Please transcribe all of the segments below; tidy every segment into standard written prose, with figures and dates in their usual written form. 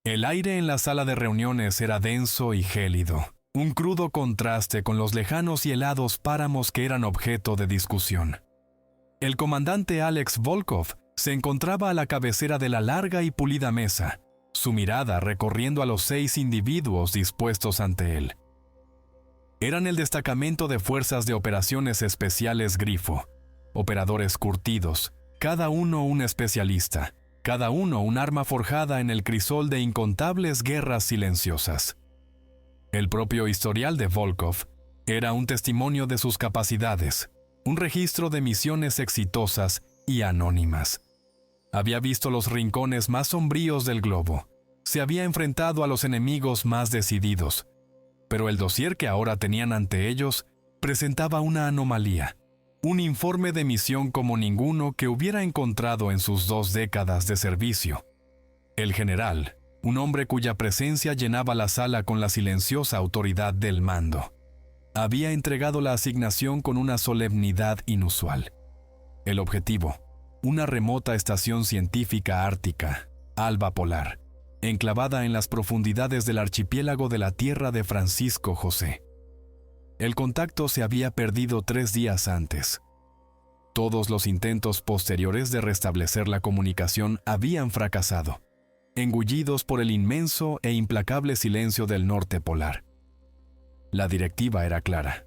El aire en la sala de reuniones era denso y gélido, un crudo contraste con los lejanos y helados páramos que eran objeto de discusión. El comandante Alex Volkov se encontraba a la cabecera de la larga y pulida mesa, su mirada recorriendo a los 6 individuos dispuestos ante él. Eran el destacamento de Fuerzas de Operaciones Especiales Grifo, operadores curtidos, cada uno un especialista, cada uno un arma forjada en el crisol de incontables guerras silenciosas. El propio historial de Volkov era un testimonio de sus capacidades, un registro de misiones exitosas y anónimas. Había visto los rincones más sombríos del globo, se había enfrentado a los enemigos más decididos, pero el dossier que ahora tenían ante ellos presentaba una anomalía, un informe de misión como ninguno que hubiera encontrado en sus 2 décadas de servicio. El general, un hombre cuya presencia llenaba la sala con la silenciosa autoridad del mando, había entregado la asignación con una solemnidad inusual. El objetivo, una remota estación científica ártica, Alba Polar, enclavada en las profundidades del archipiélago de la tierra de Francisco José. El contacto se había perdido 3 días antes. Todos los intentos posteriores de restablecer la comunicación habían fracasado, engullidos por el inmenso e implacable silencio del norte polar. La directiva era clara: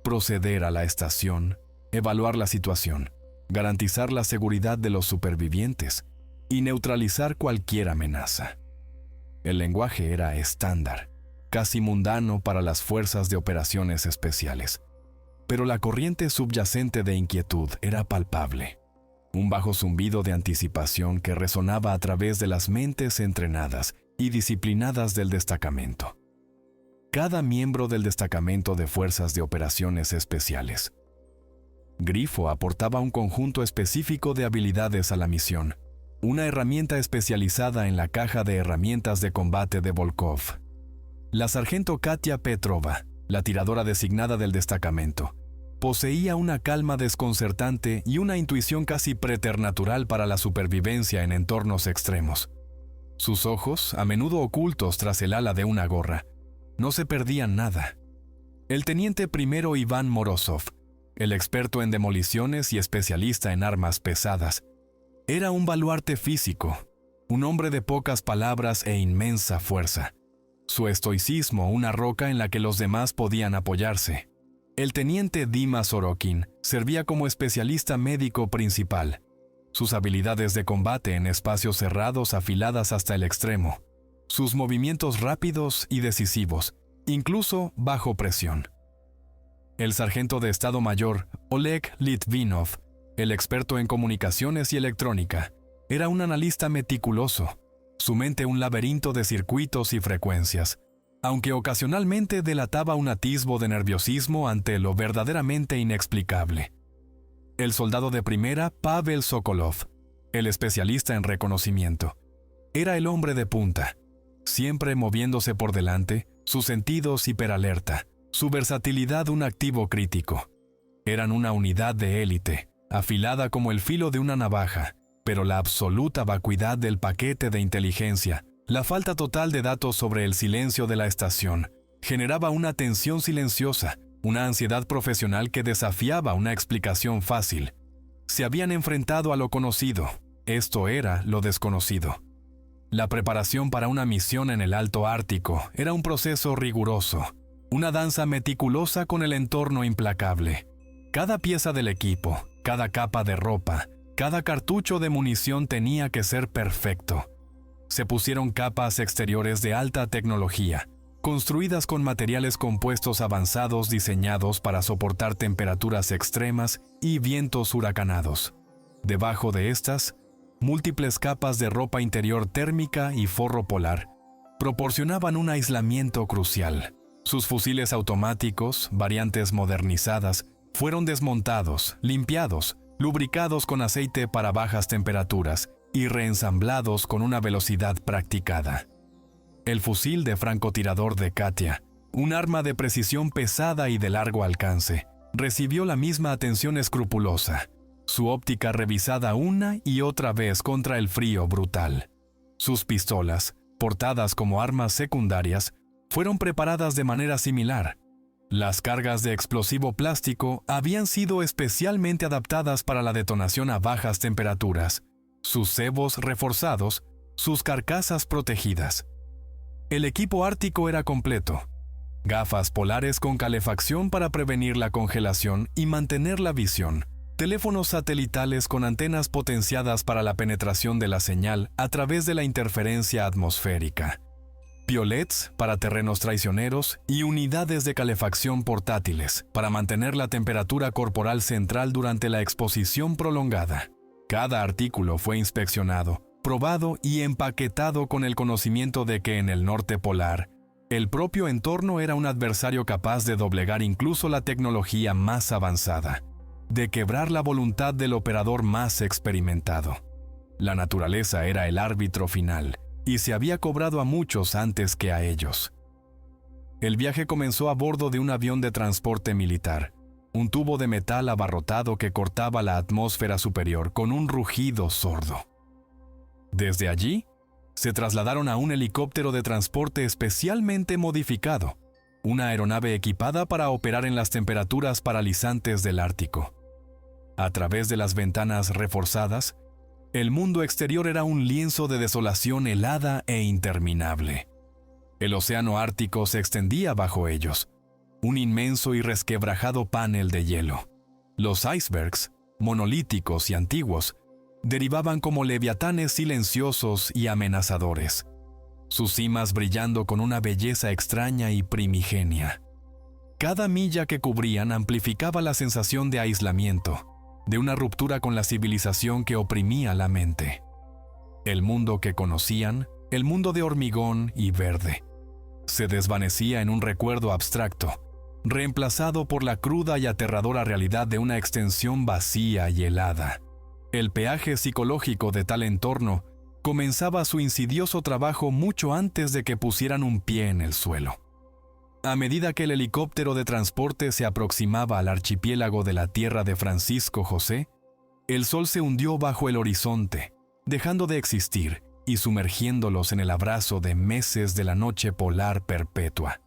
proceder a la estación, evaluar la situación, garantizar la seguridad de los supervivientes y neutralizar cualquier amenaza. El lenguaje era estándar, casi mundano para las Fuerzas de Operaciones Especiales, pero la corriente subyacente de inquietud era palpable, un bajo zumbido de anticipación que resonaba a través de las mentes entrenadas y disciplinadas del destacamento. Cada miembro del destacamento de Fuerzas de Operaciones Especiales. Grifo aportaba un conjunto específico de habilidades a la misión, una herramienta especializada en la caja de herramientas de combate de Volkov. La sargento Katia Petrova, la tiradora designada del destacamento, poseía una calma desconcertante y una intuición casi preternatural para la supervivencia en entornos extremos. Sus ojos, a menudo ocultos tras el ala de una gorra, no se perdían nada. El teniente primero Iván Morozov, el experto en demoliciones y especialista en armas pesadas, era un baluarte físico, un hombre de pocas palabras e inmensa fuerza. Su estoicismo una roca en la que los demás podían apoyarse. El teniente Dima Sorokin servía como especialista médico principal, sus habilidades de combate en espacios cerrados afiladas hasta el extremo, sus movimientos rápidos y decisivos, incluso bajo presión. El sargento de Estado Mayor, Oleg Litvinov, el experto en comunicaciones y electrónica, era un analista meticuloso, su mente un laberinto de circuitos y frecuencias, aunque ocasionalmente delataba un atisbo de nerviosismo ante lo verdaderamente inexplicable. El soldado de primera, Pavel Sokolov, el especialista en reconocimiento, era el hombre de punta, siempre moviéndose por delante, sus sentidos hiperalerta, su versatilidad un activo crítico. Eran una unidad de élite, afilada como el filo de una navaja, pero la absoluta vacuidad del paquete de inteligencia, la falta total de datos sobre el silencio de la estación, generaba una tensión silenciosa, una ansiedad profesional que desafiaba una explicación fácil. Se habían enfrentado a lo conocido, esto era lo desconocido. La preparación para una misión en el Alto Ártico era un proceso riguroso, una danza meticulosa con el entorno implacable. Cada pieza del equipo, cada capa de ropa, cada cartucho de munición tenía que ser perfecto. Se pusieron capas exteriores de alta tecnología, construidas con materiales compuestos avanzados diseñados para soportar temperaturas extremas y vientos huracanados. Debajo de estas, múltiples capas de ropa interior térmica y forro polar proporcionaban un aislamiento crucial. Sus fusiles automáticos, variantes modernizadas, fueron desmontados, limpiados, lubricados con aceite para bajas temperaturas y reensamblados con una velocidad practicada. El fusil de francotirador de Katia, un arma de precisión pesada y de largo alcance, recibió la misma atención escrupulosa, su óptica revisada una y otra vez contra el frío brutal. Sus pistolas, portadas como armas secundarias, fueron preparadas de manera similar. Las cargas de explosivo plástico habían sido especialmente adaptadas para la detonación a bajas temperaturas, sus cebos reforzados, sus carcasas protegidas. El equipo ártico era completo. Gafas polares con calefacción para prevenir la congelación y mantener la visión, teléfonos satelitales con antenas potenciadas para la penetración de la señal a través de la interferencia atmosférica, piolets para terrenos traicioneros y unidades de calefacción portátiles para mantener la temperatura corporal central durante la exposición prolongada. Cada artículo fue inspeccionado, probado y empaquetado con el conocimiento de que en el norte polar, el propio entorno era un adversario capaz de doblegar incluso la tecnología más avanzada, de quebrar la voluntad del operador más experimentado. La naturaleza era el árbitro final, y se había cobrado a muchos antes que a ellos. El viaje comenzó a bordo de un avión de transporte militar, un tubo de metal abarrotado que cortaba la atmósfera superior con un rugido sordo. Desde allí, se trasladaron a un helicóptero de transporte especialmente modificado, una aeronave equipada para operar en las temperaturas paralizantes del Ártico. A través de las ventanas reforzadas, el mundo exterior era un lienzo de desolación helada e interminable. El océano Ártico se extendía bajo ellos, un inmenso y resquebrajado panel de hielo. Los icebergs, monolíticos y antiguos, derivaban como leviatanes silenciosos y amenazadores, sus cimas brillando con una belleza extraña y primigenia. Cada milla que cubrían amplificaba la sensación de aislamiento, de una ruptura con la civilización que oprimía la mente. El mundo que conocían, el mundo de hormigón y verde, se desvanecía en un recuerdo abstracto, reemplazado por la cruda y aterradora realidad de una extensión vacía y helada. El peaje psicológico de tal entorno comenzaba su insidioso trabajo mucho antes de que pusieran un pie en el suelo. A medida que el helicóptero de transporte se aproximaba al archipiélago de la tierra de Francisco José, el sol se hundió bajo el horizonte, dejando de existir y sumergiéndolos en el abrazo de meses de la noche polar perpetua.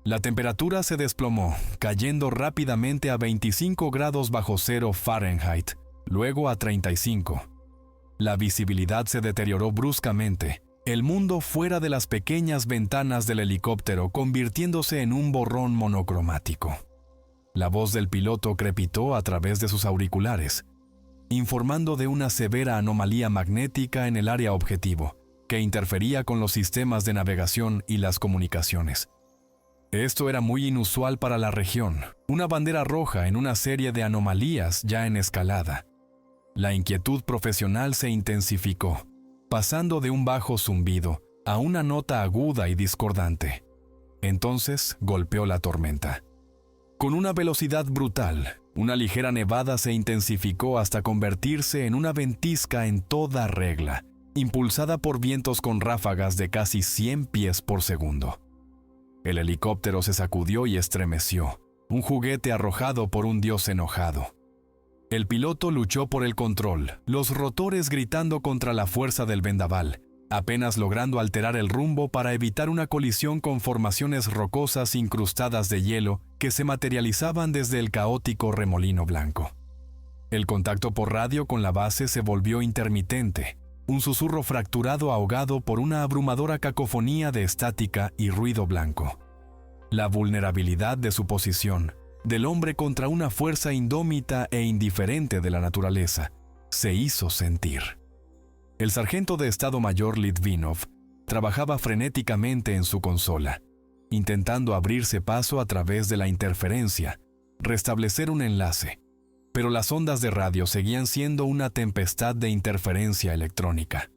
La temperatura se desplomó, cayendo rápidamente a 25 grados bajo cero Fahrenheit, luego a 35. La visibilidad se deterioró bruscamente, el mundo fuera de las pequeñas ventanas del helicóptero convirtiéndose en un borrón monocromático. La voz del piloto crepitó a través de sus auriculares, informando de una severa anomalía magnética en el área objetivo, que interfería con los sistemas de navegación y las comunicaciones. Esto era muy inusual para la región, una bandera roja en una serie de anomalías ya en escalada. La inquietud profesional se intensificó, pasando de un bajo zumbido a una nota aguda y discordante. Entonces golpeó la tormenta. Con una velocidad brutal, una ligera nevada se intensificó hasta convertirse en una ventisca en toda regla, impulsada por vientos con ráfagas de casi 100 pies por segundo. El helicóptero se sacudió y estremeció, un juguete arrojado por un dios enojado. El piloto luchó por el control, los rotores gritando contra la fuerza del vendaval, apenas logrando alterar el rumbo para evitar una colisión con formaciones rocosas incrustadas de hielo que se materializaban desde el caótico remolino blanco. El contacto por radio con la base se volvió intermitente, un susurro fracturado ahogado por una abrumadora cacofonía de estática y ruido blanco. La vulnerabilidad de su posición, del hombre contra una fuerza indómita e indiferente de la naturaleza, se hizo sentir. El sargento de Estado Mayor Litvinov trabajaba frenéticamente en su consola, intentando abrirse paso a través de la interferencia, restablecer un enlace, pero las ondas de radio seguían siendo una tempestad de interferencia electrónica.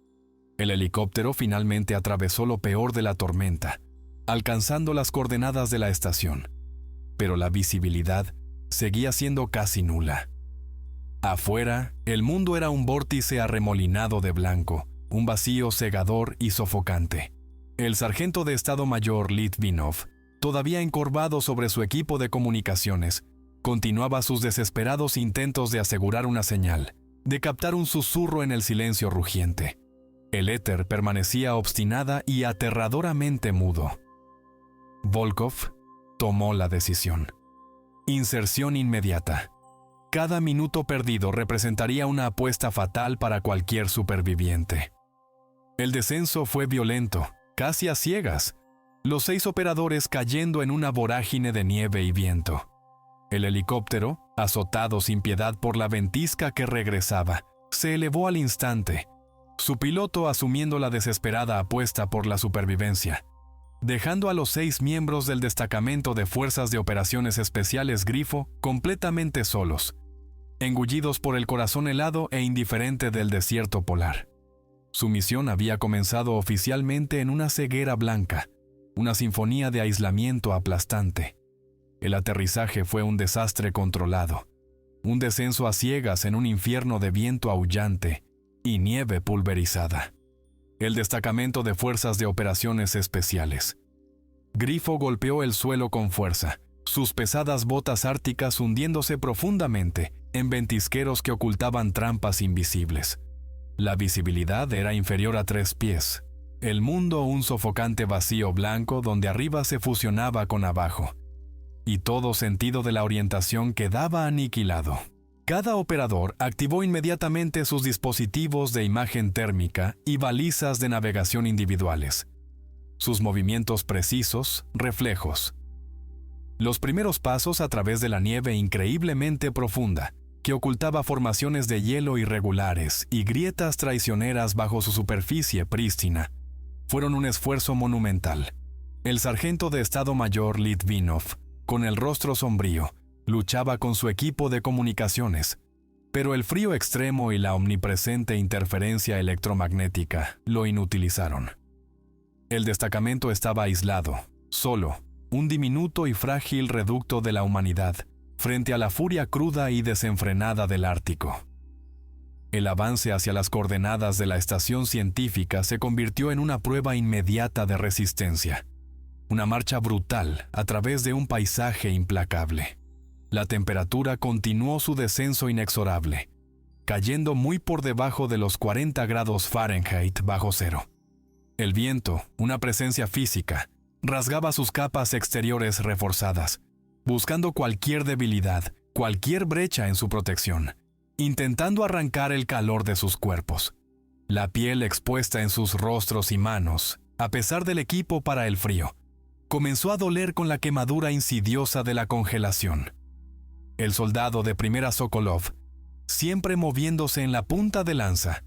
El helicóptero finalmente atravesó lo peor de la tormenta, alcanzando las coordenadas de la estación, pero la visibilidad seguía siendo casi nula. Afuera, el mundo era un vórtice arremolinado de blanco, un vacío cegador y sofocante. El sargento de Estado Mayor Litvinov, todavía encorvado sobre su equipo de comunicaciones, continuaba sus desesperados intentos de asegurar una señal, de captar un susurro en el silencio rugiente. El éter permanecía obstinada y aterradoramente mudo. Volkov tomó la decisión. Inserción inmediata. Cada minuto perdido representaría una apuesta fatal para cualquier superviviente. El descenso fue violento, casi a ciegas, los 6 operadores cayendo en una vorágine de nieve y viento. El helicóptero, azotado sin piedad por la ventisca que regresaba, se elevó al instante, su piloto asumiendo la desesperada apuesta por la supervivencia, dejando a los 6 miembros del destacamento de Fuerzas de Operaciones Especiales Grifo completamente solos, engullidos por el corazón helado e indiferente del desierto polar. Su misión había comenzado oficialmente en una ceguera blanca, una sinfonía de aislamiento aplastante. El aterrizaje fue un desastre controlado, un descenso a ciegas en un infierno de viento aullante y nieve pulverizada. El destacamento de Fuerzas de Operaciones Especiales. Grifo golpeó el suelo con fuerza, sus pesadas botas árticas hundiéndose profundamente en ventisqueros que ocultaban trampas invisibles. La visibilidad era inferior a 3 pies. El mundo un sofocante vacío blanco donde arriba se fusionaba con abajo. Y todo sentido de la orientación quedaba aniquilado. Cada operador activó inmediatamente sus dispositivos de imagen térmica y balizas de navegación individuales. Sus movimientos precisos, reflejos. Los primeros pasos a través de la nieve increíblemente profunda, que ocultaba formaciones de hielo irregulares y grietas traicioneras bajo su superficie prístina, fueron un esfuerzo monumental. El sargento de Estado Mayor Litvinov, con el rostro sombrío, luchaba con su equipo de comunicaciones, pero el frío extremo y la omnipresente interferencia electromagnética lo inutilizaron. El destacamento estaba aislado, solo, un diminuto y frágil reducto de la humanidad, frente a la furia cruda y desenfrenada del Ártico. El avance hacia las coordenadas de la estación científica se convirtió en una prueba inmediata de resistencia, una marcha brutal a través de un paisaje implacable. La temperatura continuó su descenso inexorable, cayendo muy por debajo de los 40 grados Fahrenheit bajo cero. El viento, una presencia física, rasgaba sus capas exteriores reforzadas, buscando cualquier debilidad, cualquier brecha en su protección, intentando arrancar el calor de sus cuerpos. La piel expuesta en sus rostros y manos, a pesar del equipo para el frío, comenzó a doler con la quemadura insidiosa de la congelación. El soldado de primera Sokolov, siempre moviéndose en la punta de lanza,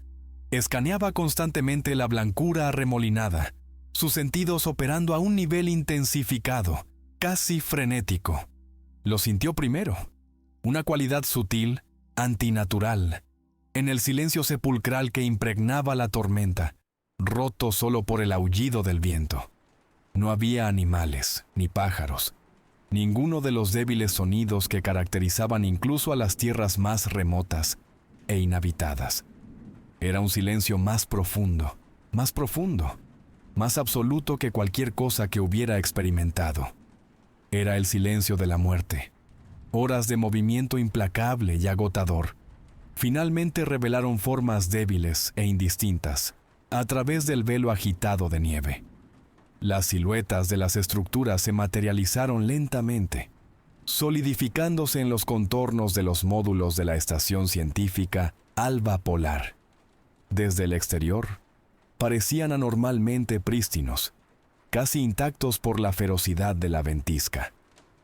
escaneaba constantemente la blancura arremolinada, sus sentidos operando a un nivel intensificado, casi frenético. Lo sintió primero, una cualidad sutil, antinatural, en el silencio sepulcral que impregnaba la tormenta, roto solo por el aullido del viento. No había animales, ni pájaros, ninguno de los débiles sonidos que caracterizaban incluso a las tierras más remotas e inhabitadas. Era un silencio más profundo, más absoluto que cualquier cosa que hubiera experimentado. Era el silencio de la muerte. Horas de movimiento implacable y agotador finalmente revelaron formas débiles e indistintas a través del velo agitado de nieve. Las siluetas de las estructuras se materializaron lentamente, solidificándose en los contornos de los módulos de la estación científica Alba Polar. Desde el exterior, parecían anormalmente prístinos, casi intactos por la ferocidad de la ventisca.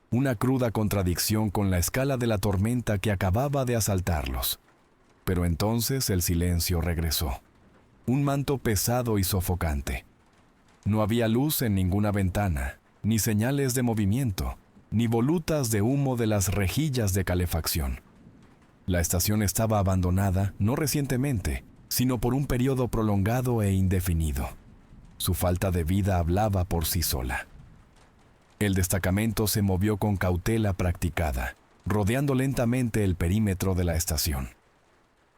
Una cruda contradicción con la escala de la tormenta que acababa de asaltarlos. Pero entonces el silencio regresó. Un manto pesado y sofocante. No había luz en ninguna ventana, ni señales de movimiento, ni volutas de humo de las rejillas de calefacción. La estación estaba abandonada no recientemente, sino por un periodo prolongado e indefinido. Su falta de vida hablaba por sí sola. El destacamento se movió con cautela practicada, rodeando lentamente el perímetro de la estación.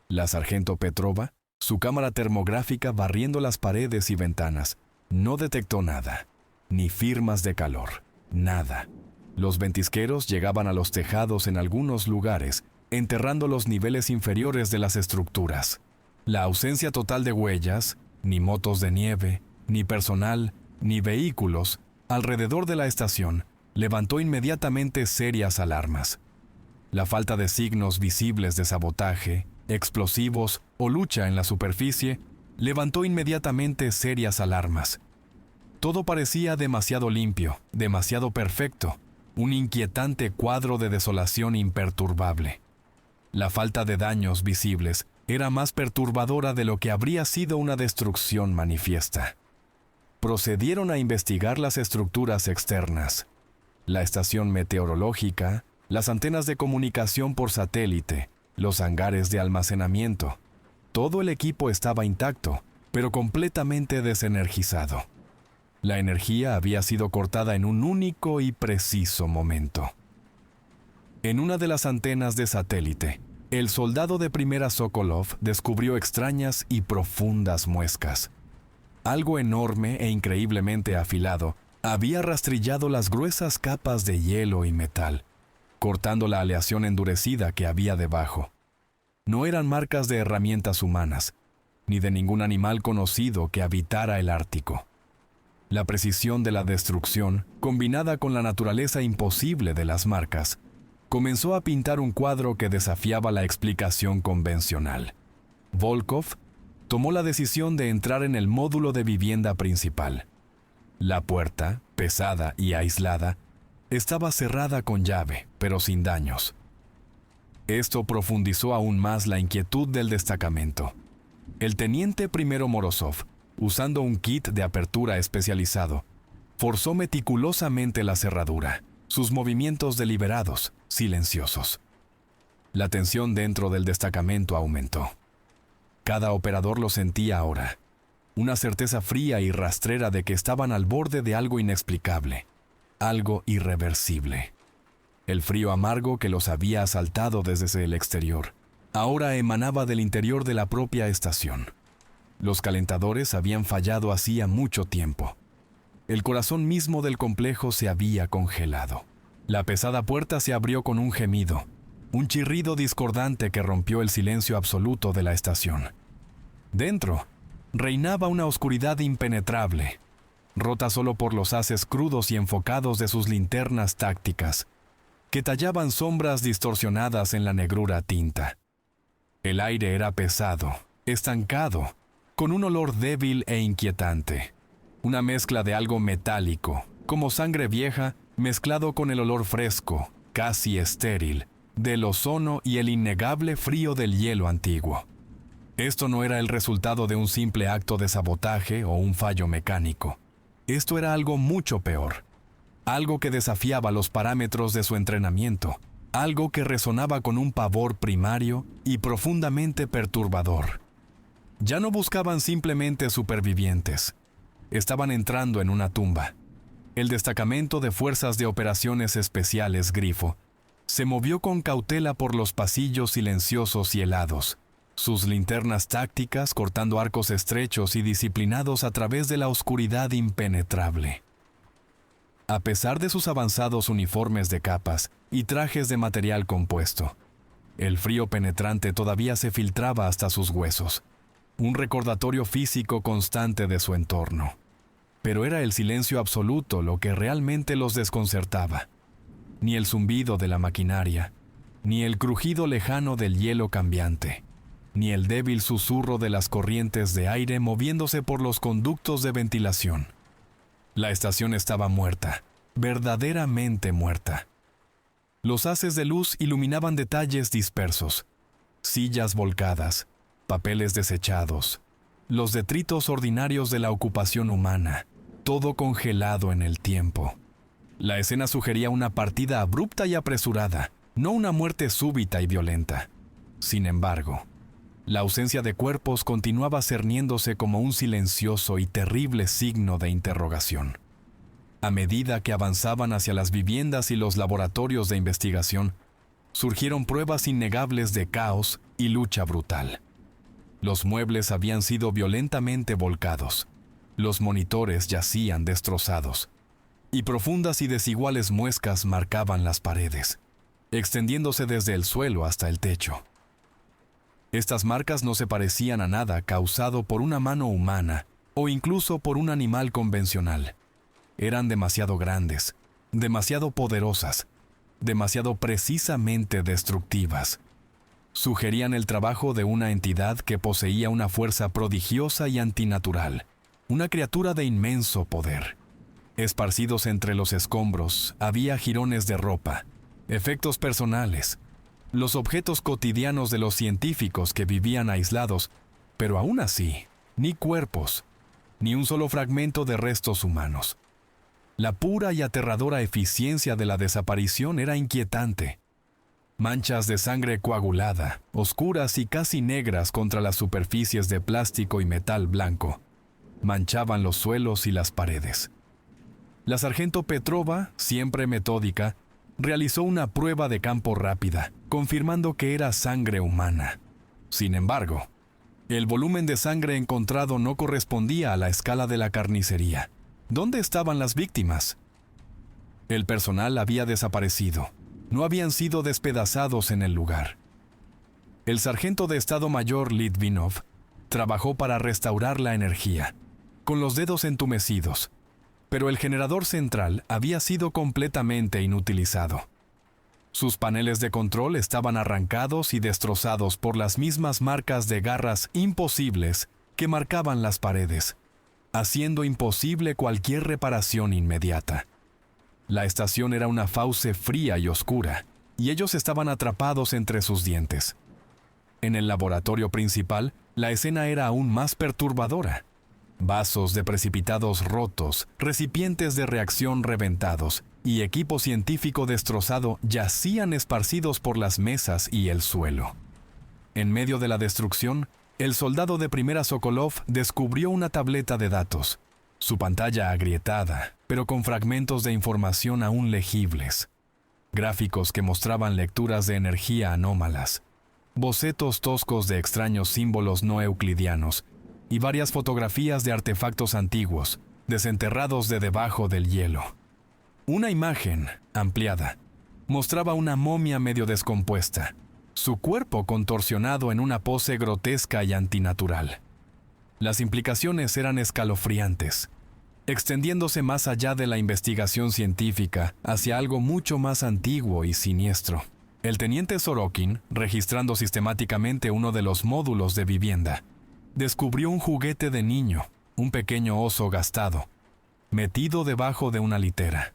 La sargento Petrova, su cámara termográfica barriendo las paredes y ventanas, no detectó nada, ni firmas de calor, nada. Los ventisqueros llegaban a los tejados en algunos lugares, enterrando los niveles inferiores de las estructuras. La ausencia total de huellas, Ni motos de nieve, ni personal, ni vehículos alrededor de la estación levantó inmediatamente serias alarmas. La falta de signos visibles de sabotaje, explosivos o lucha en la superficie levantó inmediatamente serias alarmas. Todo parecía demasiado limpio, demasiado perfecto, un inquietante cuadro de desolación imperturbable. La falta de daños visibles era más perturbadora de lo que habría sido una destrucción manifiesta. Procedieron a investigar las estructuras externas, la estación meteorológica, las antenas de comunicación por satélite, los hangares de almacenamiento. Todo el equipo estaba intacto, pero completamente desenergizado. La energía había sido cortada en un único y preciso momento. En una de las antenas de satélite, el soldado de primera Sokolov descubrió extrañas y profundas muescas. Algo enorme e increíblemente afilado había rastrillado las gruesas capas de hielo y metal, cortando la aleación endurecida que había debajo. No eran marcas de herramientas humanas, ni de ningún animal conocido que habitara el Ártico. La precisión de la destrucción, combinada con la naturaleza imposible de las marcas, comenzó a pintar un cuadro que desafiaba la explicación convencional. Volkov tomó la decisión de entrar en el módulo de vivienda principal. La puerta, pesada y aislada, estaba cerrada con llave, pero sin daños. Esto profundizó aún más la inquietud del destacamento. El teniente primero Morozov, usando un kit de apertura especializado, forzó meticulosamente la cerradura, sus movimientos deliberados, silenciosos. La tensión dentro del destacamento aumentó. Cada operador lo sentía ahora, una certeza fría y rastrera de que estaban al borde de algo inexplicable, algo irreversible. El frío amargo que los había asaltado desde el exterior, ahora emanaba del interior de la propia estación. Los calentadores habían fallado hacía mucho tiempo. El corazón mismo del complejo se había congelado. La pesada puerta se abrió con un gemido, un chirrido discordante que rompió el silencio absoluto de la estación. Dentro, reinaba una oscuridad impenetrable, rota solo por los haces crudos y enfocados de sus linternas tácticas, que tallaban sombras distorsionadas en la negrura tinta. El aire era pesado, estancado, con un olor débil e inquietante, una mezcla de algo metálico, como sangre vieja, mezclado con el olor fresco, casi estéril, del ozono y el innegable frío del hielo antiguo. Esto no era el resultado de un simple acto de sabotaje o un fallo mecánico. Esto era algo mucho peor, algo que desafiaba los parámetros de su entrenamiento, algo que resonaba con un pavor primario y profundamente perturbador. Ya no buscaban simplemente supervivientes. Estaban entrando en una tumba. El destacamento de Fuerzas de Operaciones Especiales Grifo se movió con cautela por los pasillos silenciosos y helados, sus linternas tácticas cortando arcos estrechos y disciplinados a través de la oscuridad impenetrable. A pesar de sus avanzados uniformes de capas y trajes de material compuesto, el frío penetrante todavía se filtraba hasta sus huesos, un recordatorio físico constante de su entorno. Pero era el silencio absoluto lo que realmente los desconcertaba. Ni el zumbido de la maquinaria, ni el crujido lejano del hielo cambiante, ni el débil susurro de las corrientes de aire moviéndose por los conductos de ventilación. La estación estaba muerta, verdaderamente muerta. Los haces de luz iluminaban detalles dispersos, sillas volcadas, papeles desechados, los detritos ordinarios de la ocupación humana, todo congelado en el tiempo. La escena sugería una partida abrupta y apresurada, no una muerte súbita y violenta. Sin embargo, la ausencia de cuerpos continuaba cerniéndose como un silencioso y terrible signo de interrogación. A medida que avanzaban hacia las viviendas y los laboratorios de investigación, surgieron pruebas innegables de caos y lucha brutal. Los muebles habían sido violentamente volcados, los monitores yacían destrozados, y profundas y desiguales muescas marcaban las paredes, extendiéndose desde el suelo hasta el techo. Estas marcas no se parecían a nada causado por una mano humana o incluso por un animal convencional. Eran demasiado grandes, demasiado poderosas, demasiado precisamente destructivas. Sugerían el trabajo de una entidad que poseía una fuerza prodigiosa y antinatural, una criatura de inmenso poder. Esparcidos entre los escombros había jirones de ropa, efectos personales, los objetos cotidianos de los científicos que vivían aislados, pero aún así, ni cuerpos, ni un solo fragmento de restos humanos. La pura y aterradora eficiencia de la desaparición era inquietante. Manchas de sangre coagulada, oscuras y casi negras contra las superficies de plástico y metal blanco, manchaban los suelos y las paredes. La sargento Petrova, siempre metódica, realizó una prueba de campo rápida, confirmando que era sangre humana. Sin embargo, el volumen de sangre encontrado no correspondía a la escala de la carnicería. ¿Dónde estaban las víctimas? El personal había desaparecido. No habían sido despedazados en el lugar. El sargento de Estado Mayor Litvinov trabajó para restaurar la energía, con los dedos entumecidos, pero el generador central había sido completamente inutilizado. Sus paneles de control estaban arrancados y destrozados por las mismas marcas de garras imposibles que marcaban las paredes, haciendo imposible cualquier reparación inmediata. La estación era una fauce fría y oscura, y ellos estaban atrapados entre sus dientes. En el laboratorio principal, la escena era aún más perturbadora. Vasos de precipitados rotos, recipientes de reacción reventados y equipo científico destrozado yacían esparcidos por las mesas y el suelo. En medio de la destrucción, el soldado de primera Sokolov descubrió una tableta de datos, su pantalla agrietada, pero con fragmentos de información aún legibles. Gráficos que mostraban lecturas de energía anómalas, bocetos toscos de extraños símbolos no euclidianos y varias fotografías de artefactos antiguos, desenterrados de debajo del hielo. Una imagen, ampliada, mostraba una momia medio descompuesta, su cuerpo contorsionado en una pose grotesca y antinatural. Las implicaciones eran escalofriantes, extendiéndose más allá de la investigación científica hacia algo mucho más antiguo y siniestro. El teniente Sorokin, registrando sistemáticamente uno de los módulos de vivienda, descubrió un juguete de niño, un pequeño oso gastado, metido debajo de una litera.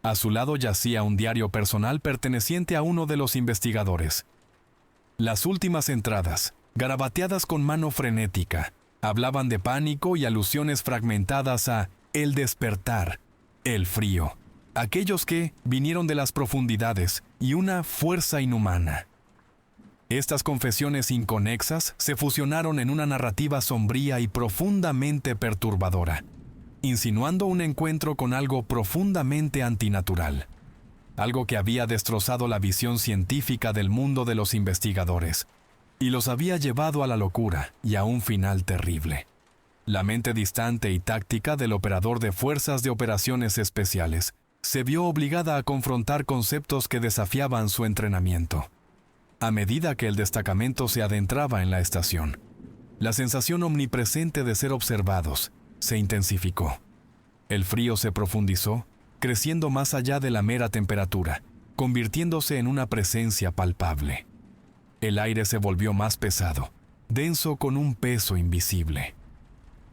A su lado yacía un diario personal perteneciente a uno de los investigadores. Las últimas entradas, garabateadas con mano frenética, hablaban de pánico y alusiones fragmentadas a el despertar, el frío, aquellos que vinieron de las profundidades y una fuerza inhumana. Estas confesiones inconexas se fusionaron en una narrativa sombría y profundamente perturbadora, insinuando un encuentro con algo profundamente antinatural, algo que había destrozado la visión científica del mundo de los investigadores y los había llevado a la locura y a un final terrible. La mente distante y táctica del operador de fuerzas de operaciones especiales se vio obligada a confrontar conceptos que desafiaban su entrenamiento. A medida que el destacamento se adentraba en la estación, la sensación omnipresente de ser observados se intensificó. El frío se profundizó, creciendo más allá de la mera temperatura, convirtiéndose en una presencia palpable. El aire se volvió más pesado, denso con un peso invisible.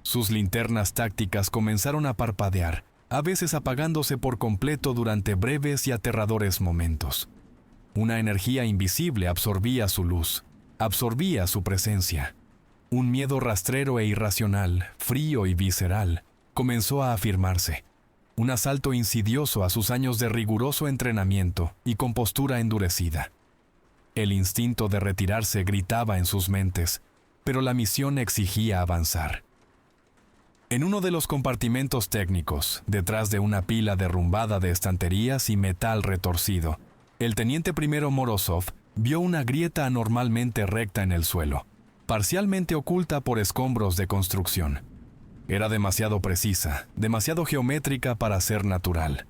Sus linternas tácticas comenzaron a parpadear, a veces apagándose por completo durante breves y aterradores momentos. Una energía invisible absorbía su luz, absorbía su presencia. Un miedo rastrero e irracional, frío y visceral, comenzó a afirmarse. Un asalto insidioso a sus años de riguroso entrenamiento y con postura endurecida. El instinto de retirarse gritaba en sus mentes, pero la misión exigía avanzar. En uno de los compartimentos técnicos, detrás de una pila derrumbada de estanterías y metal retorcido, el teniente primero Morozov vio una grieta anormalmente recta en el suelo, parcialmente oculta por escombros de construcción. Era demasiado precisa, demasiado geométrica para ser natural.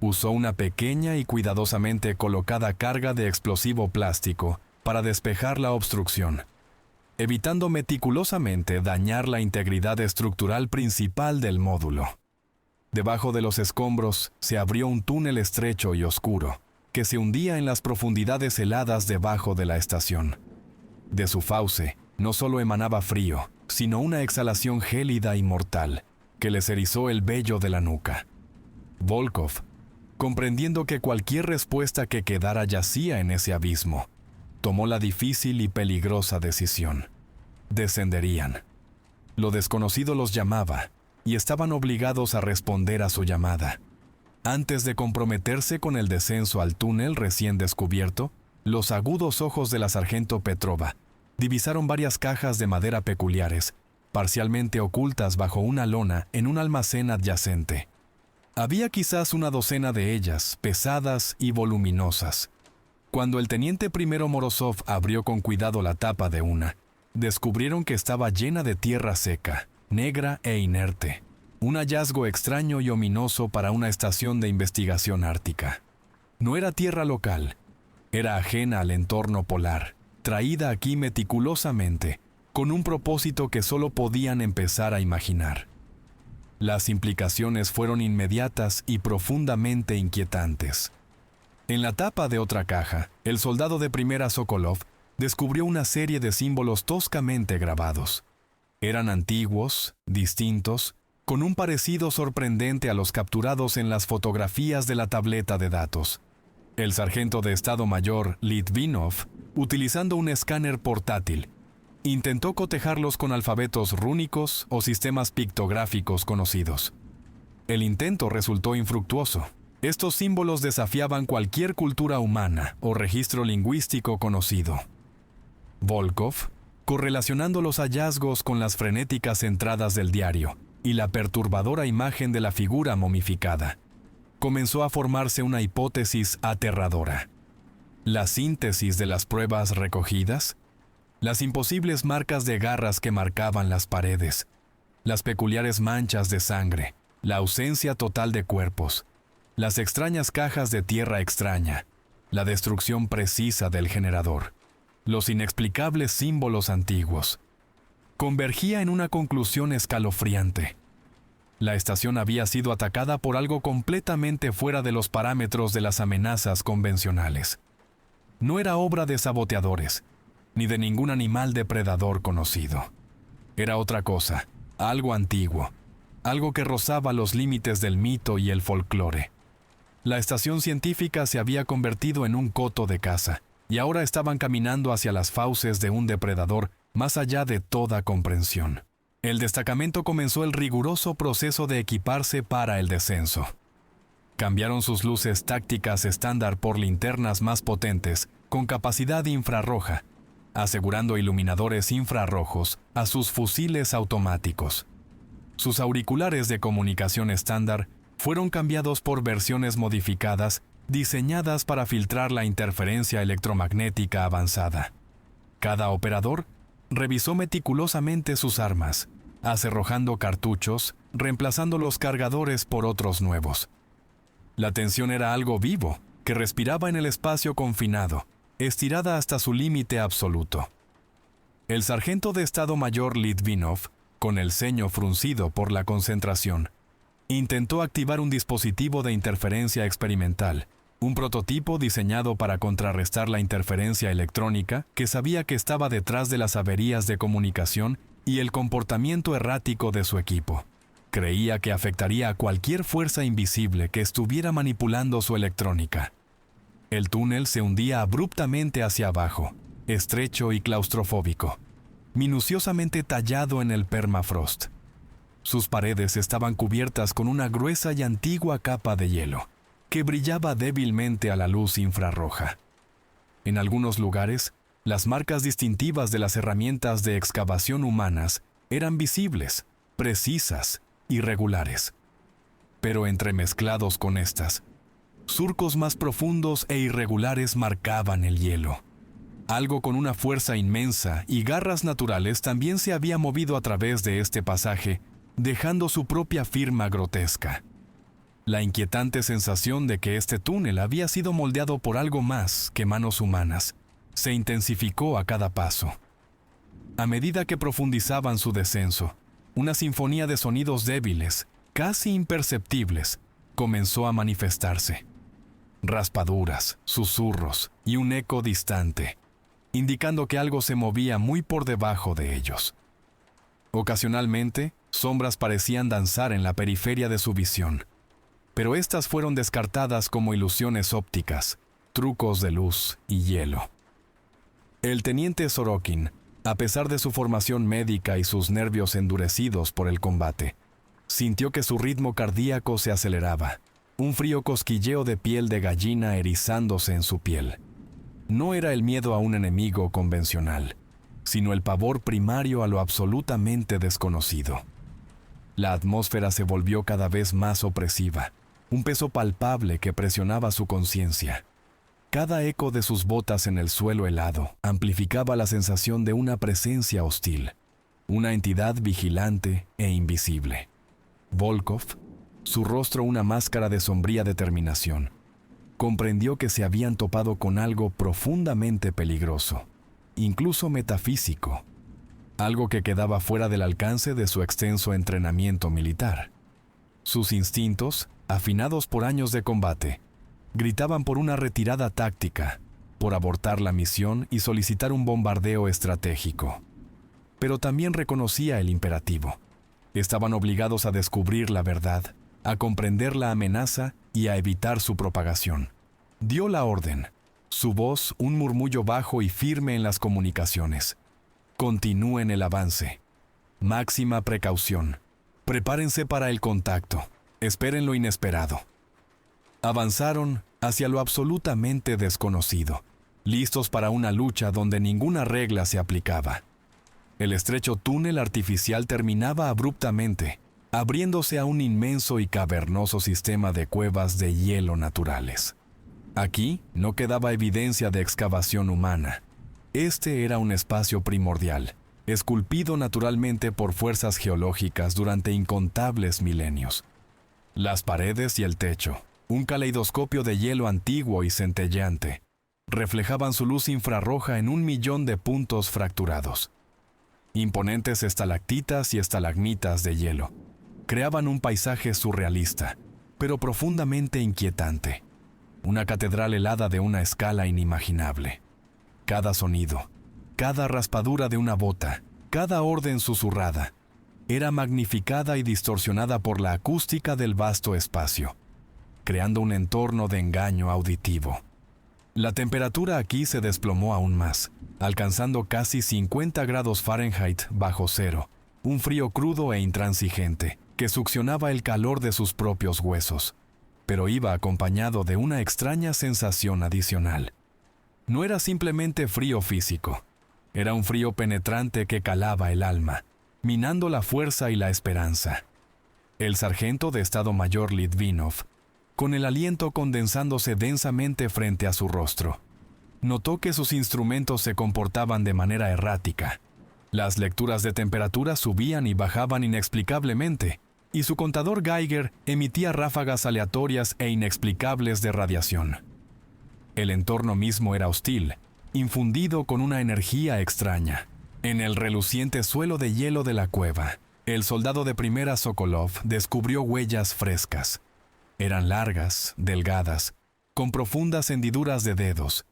Usó una pequeña y cuidadosamente colocada carga de explosivo plástico para despejar la obstrucción, evitando meticulosamente dañar la integridad estructural principal del módulo. Debajo de los escombros se abrió un túnel estrecho y oscuro, que se hundía en las profundidades heladas debajo de la estación. De su fauce no solo emanaba frío, sino una exhalación gélida y mortal, que les erizó el vello de la nuca. Volkov, comprendiendo que cualquier respuesta que quedara yacía en ese abismo, tomó la difícil y peligrosa decisión. Descenderían. Lo desconocido los llamaba, y estaban obligados a responder a su llamada. Antes de comprometerse con el descenso al túnel recién descubierto, los agudos ojos de la sargento Petrova divisaron varias cajas de madera peculiares, parcialmente ocultas bajo una lona en un almacén adyacente. Había quizás una docena de ellas, pesadas y voluminosas. Cuando el teniente primero Morozov abrió con cuidado la tapa de una, descubrieron que estaba llena de tierra seca, negra e inerte, un hallazgo extraño y ominoso para una estación de investigación ártica. No era tierra local, era ajena al entorno polar, traída aquí meticulosamente, con un propósito que solo podían empezar a imaginar. Las implicaciones fueron inmediatas y profundamente inquietantes. En la tapa de otra caja, el soldado de primera Sokolov descubrió una serie de símbolos toscamente grabados. Eran antiguos, distintos, con un parecido sorprendente a los capturados en las fotografías de la tableta de datos. El sargento de Estado Mayor Litvinov, utilizando un escáner portátil, intentó cotejarlos con alfabetos rúnicos o sistemas pictográficos conocidos. El intento resultó infructuoso. Estos símbolos desafiaban cualquier cultura humana o registro lingüístico conocido. Volkov, correlacionando los hallazgos con las frenéticas entradas del diario y la perturbadora imagen de la figura momificada, comenzó a formarse una hipótesis aterradora. La síntesis de las pruebas recogidas, las imposibles marcas de garras que marcaban las paredes, las peculiares manchas de sangre, la ausencia total de cuerpos, las extrañas cajas de tierra extraña, la destrucción precisa del generador, los inexplicables símbolos antiguos, convergía en una conclusión escalofriante. La estación había sido atacada por algo completamente fuera de los parámetros de las amenazas convencionales. No era obra de saboteadores, ni de ningún animal depredador conocido. Era otra cosa, algo antiguo, algo que rozaba los límites del mito y el folclore. La estación científica se había convertido en un coto de caza, y ahora estaban caminando hacia las fauces de un depredador más allá de toda comprensión. El destacamento comenzó el riguroso proceso de equiparse para el descenso. Cambiaron sus luces tácticas estándar por linternas más potentes, con capacidad infrarroja, asegurando iluminadores infrarrojos a sus fusiles automáticos. Sus auriculares de comunicación estándar fueron cambiados por versiones modificadas diseñadas para filtrar la interferencia electromagnética avanzada. Cada operador revisó meticulosamente sus armas, acerrojando cartuchos, reemplazando los cargadores por otros nuevos. La tensión era algo vivo, que respiraba en el espacio confinado, estirada hasta su límite absoluto. El sargento de Estado Mayor Litvinov, con el ceño fruncido por la concentración, intentó activar un dispositivo de interferencia experimental, un prototipo diseñado para contrarrestar la interferencia electrónica que sabía que estaba detrás de las averías de comunicación y el comportamiento errático de su equipo. Creía que afectaría a cualquier fuerza invisible que estuviera manipulando su electrónica. El túnel se hundía abruptamente hacia abajo, estrecho y claustrofóbico, minuciosamente tallado en el permafrost. Sus paredes estaban cubiertas con una gruesa y antigua capa de hielo, que brillaba débilmente a la luz infrarroja. En algunos lugares, las marcas distintivas de las herramientas de excavación humanas eran visibles, precisas y regulares. Pero entremezclados con estas, surcos más profundos e irregulares marcaban el hielo. Algo con una fuerza inmensa y garras naturales también se había movido a través de este pasaje, dejando su propia firma grotesca. La inquietante sensación de que este túnel había sido moldeado por algo más que manos humanas se intensificó a cada paso. A medida que profundizaban su descenso, una sinfonía de sonidos débiles, casi imperceptibles, comenzó a manifestarse. Raspaduras, susurros y un eco distante, indicando que algo se movía muy por debajo de ellos. Ocasionalmente, sombras parecían danzar en la periferia de su visión, pero estas fueron descartadas como ilusiones ópticas, trucos de luz y hielo. El teniente Sorokin, a pesar de su formación médica y sus nervios endurecidos por el combate, sintió que su ritmo cardíaco se aceleraba, un frío cosquilleo de piel de gallina erizándose en su piel. No era el miedo a un enemigo convencional, sino el pavor primario a lo absolutamente desconocido. La atmósfera se volvió cada vez más opresiva, un peso palpable que presionaba su conciencia. Cada eco de sus botas en el suelo helado amplificaba la sensación de una presencia hostil, una entidad vigilante e invisible. Volkov, su rostro una máscara de sombría determinación, comprendió que se habían topado con algo profundamente peligroso, incluso metafísico, algo que quedaba fuera del alcance de su extenso entrenamiento militar. Sus instintos, afinados por años de combate, gritaban por una retirada táctica, por abortar la misión y solicitar un bombardeo estratégico. Pero también reconocía el imperativo. Estaban obligados a descubrir la verdad, a comprender la amenaza y a evitar su propagación. Dio la orden, su voz un murmullo bajo y firme en las comunicaciones. Continúen el avance. Máxima precaución. Prepárense para el contacto. Esperen lo inesperado. Avanzaron hacia lo absolutamente desconocido, listos para una lucha donde ninguna regla se aplicaba. El estrecho túnel artificial terminaba abruptamente, abriéndose a un inmenso y cavernoso sistema de cuevas de hielo naturales. Aquí no quedaba evidencia de excavación humana. Este era un espacio primordial, esculpido naturalmente por fuerzas geológicas durante incontables milenios. Las paredes y el techo, un caleidoscopio de hielo antiguo y centelleante, reflejaban su luz infrarroja en 1.000.000 de puntos fracturados. Imponentes estalactitas y estalagmitas de hielo creaban un paisaje surrealista, pero profundamente inquietante. Una catedral helada de una escala inimaginable. Cada sonido, cada raspadura de una bota, cada orden susurrada, era magnificada y distorsionada por la acústica del vasto espacio, creando un entorno de engaño auditivo. La temperatura aquí se desplomó aún más, alcanzando casi 50 grados Fahrenheit bajo cero, un frío crudo e intransigente que succionaba el calor de sus propios huesos, pero iba acompañado de una extraña sensación adicional. No era simplemente frío físico, era un frío penetrante que calaba el alma, minando la fuerza y la esperanza. El sargento de Estado Mayor Litvinov, con el aliento condensándose densamente frente a su rostro, notó que sus instrumentos se comportaban de manera errática. Las lecturas de temperatura subían y bajaban inexplicablemente, y su contador Geiger emitía ráfagas aleatorias e inexplicables de radiación. El entorno mismo era hostil, infundido con una energía extraña. En el reluciente suelo de hielo de la cueva, el soldado de primera Sokolov descubrió huellas frescas. Eran largas, delgadas, con profundas hendiduras de dedos,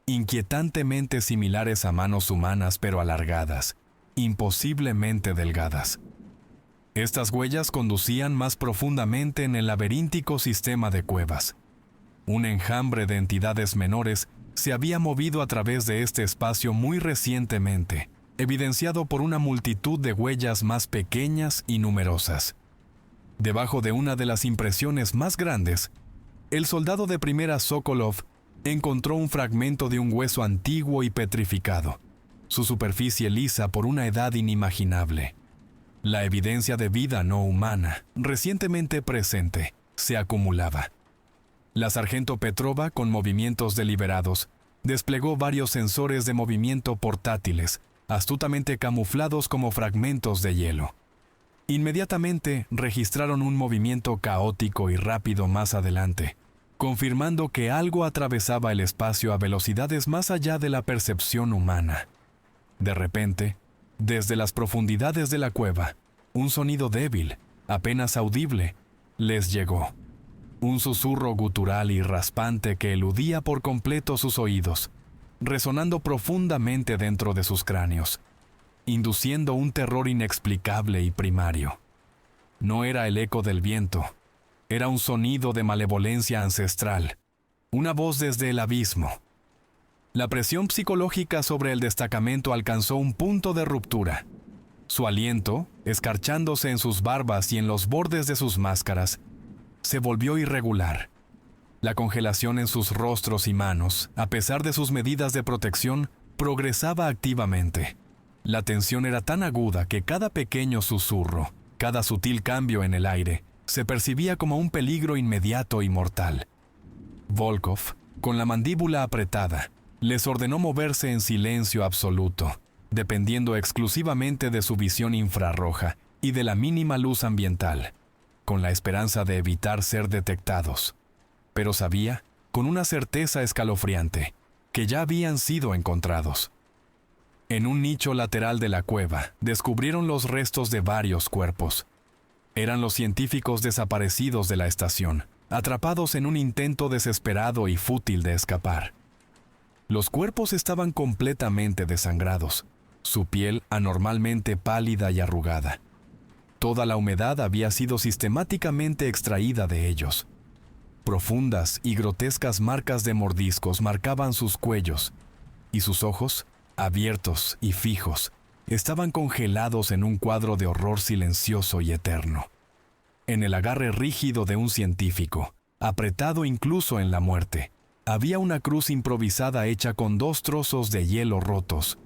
inquietantemente similares a manos humanas pero alargadas, imposiblemente delgadas. Estas huellas conducían más profundamente en el laberíntico sistema de cuevas. Un enjambre de entidades menores se había movido a través de este espacio muy recientemente, evidenciado por una multitud de huellas más pequeñas y numerosas. Debajo de una de las impresiones más grandes, el soldado de primera Sokolov encontró un fragmento de un hueso antiguo y petrificado, su superficie lisa por una edad inimaginable. La evidencia de vida no humana, recientemente presente, se acumulaba. La sargento Petrova, con movimientos deliberados, desplegó varios sensores de movimiento portátiles, astutamente camuflados como fragmentos de hielo. Inmediatamente registraron un movimiento caótico y rápido más adelante, confirmando que algo atravesaba el espacio a velocidades más allá de la percepción humana. De repente, desde las profundidades de la cueva, un sonido débil, apenas audible, les llegó. Un susurro gutural y raspante que eludía por completo sus oídos, resonando profundamente dentro de sus cráneos, induciendo un terror inexplicable y primario. No era el eco del viento, era un sonido de malevolencia ancestral, una voz desde el abismo. La presión psicológica sobre el destacamento alcanzó un punto de ruptura. Su aliento, escarchándose en sus barbas y en los bordes de sus máscaras, se volvió irregular. La congelación en sus rostros y manos, a pesar de sus medidas de protección, progresaba activamente. La tensión era tan aguda que cada pequeño susurro, cada sutil cambio en el aire, se percibía como un peligro inmediato y mortal. Volkov, con la mandíbula apretada, les ordenó moverse en silencio absoluto, dependiendo exclusivamente de su visión infrarroja y de la mínima luz ambiental, con la esperanza de evitar ser detectados. Pero sabía, con una certeza escalofriante, que ya habían sido encontrados. En un nicho lateral de la cueva, descubrieron los restos de varios cuerpos. Eran los científicos desaparecidos de la estación, atrapados en un intento desesperado y fútil de escapar. Los cuerpos estaban completamente desangrados, su piel anormalmente pálida y arrugada. Toda la humedad había sido sistemáticamente extraída de ellos. Profundas y grotescas marcas de mordiscos marcaban sus cuellos, y sus ojos, abiertos y fijos, estaban congelados en un cuadro de horror silencioso y eterno. En el agarre rígido de un científico, apretado incluso en la muerte, había una cruz improvisada hecha con 2 trozos de hielo rotos,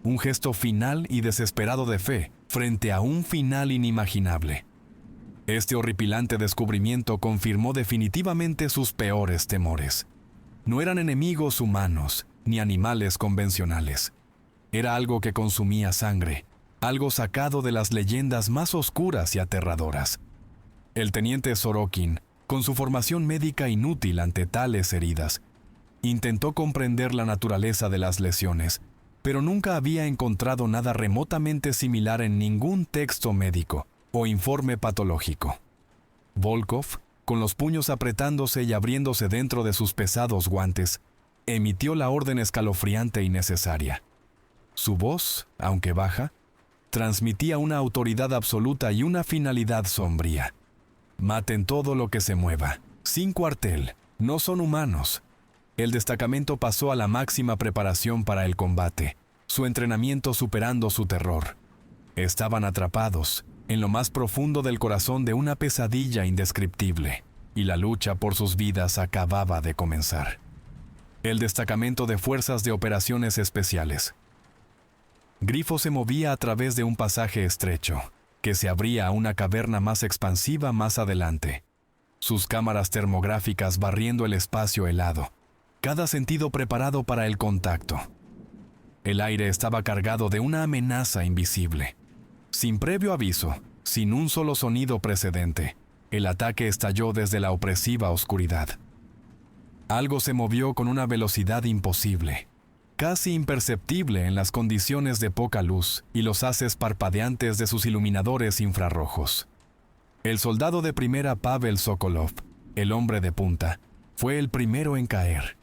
un gesto final y desesperado de fe frente a un final inimaginable. Este horripilante descubrimiento confirmó definitivamente sus peores temores. No eran enemigos humanos ni animales convencionales. Era algo que consumía sangre, algo sacado de las leyendas más oscuras y aterradoras. El teniente Sorokin, con su formación médica inútil ante tales heridas, intentó comprender la naturaleza de las lesiones, pero nunca había encontrado nada remotamente similar en ningún texto médico o informe patológico. Volkov, con los puños apretándose y abriéndose dentro de sus pesados guantes, emitió la orden escalofriante y necesaria. Su voz, aunque baja, transmitía una autoridad absoluta y una finalidad sombría. Maten todo lo que se mueva, sin cuartel, no son humanos. El destacamento pasó a la máxima preparación para el combate, su entrenamiento superando su terror. Estaban atrapados en lo más profundo del corazón de una pesadilla indescriptible, y la lucha por sus vidas acababa de comenzar. El destacamento de Fuerzas de Operaciones Especiales. Grifo se movía a través de un pasaje estrecho, que se abría a una caverna más expansiva más adelante. Sus cámaras termográficas barriendo el espacio helado, cada sentido preparado para el contacto. El aire estaba cargado de una amenaza invisible. Sin previo aviso, sin un solo sonido precedente, el ataque estalló desde la opresiva oscuridad. Algo se movió con una velocidad imposible, casi imperceptible en las condiciones de poca luz y los haces parpadeantes de sus iluminadores infrarrojos. El soldado de primera Pavel Sokolov, el hombre de punta, fue el primero en caer.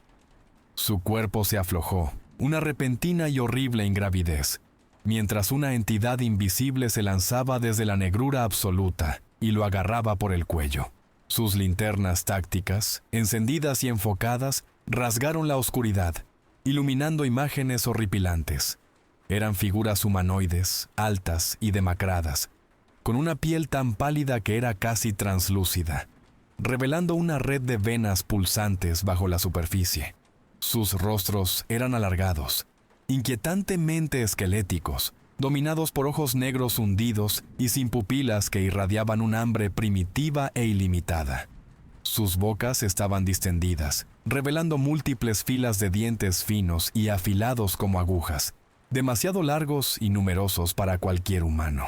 Su cuerpo se aflojó, una repentina y horrible ingravidez, mientras una entidad invisible se lanzaba desde la negrura absoluta y lo agarraba por el cuello. Sus linternas tácticas, encendidas y enfocadas, rasgaron la oscuridad, iluminando imágenes horripilantes. Eran figuras humanoides, altas y demacradas, con una piel tan pálida que era casi translúcida, revelando una red de venas pulsantes bajo la superficie. Sus rostros eran alargados, inquietantemente esqueléticos, dominados por ojos negros hundidos y sin pupilas que irradiaban un hambre primitiva e ilimitada. Sus bocas estaban distendidas, revelando múltiples filas de dientes finos y afilados como agujas, demasiado largos y numerosos para cualquier humano.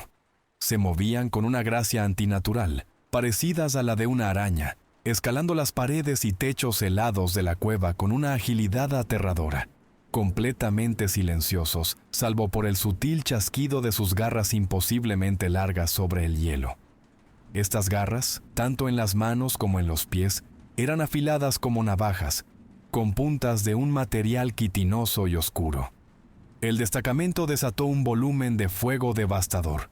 Se movían con una gracia antinatural, parecidas a la de una araña, escalando las paredes y techos helados de la cueva con una agilidad aterradora, completamente silenciosos, salvo por el sutil chasquido de sus garras imposiblemente largas sobre el hielo. Estas garras, tanto en las manos como en los pies, eran afiladas como navajas, con puntas de un material quitinoso y oscuro. El destacamento desató un volumen de fuego devastador.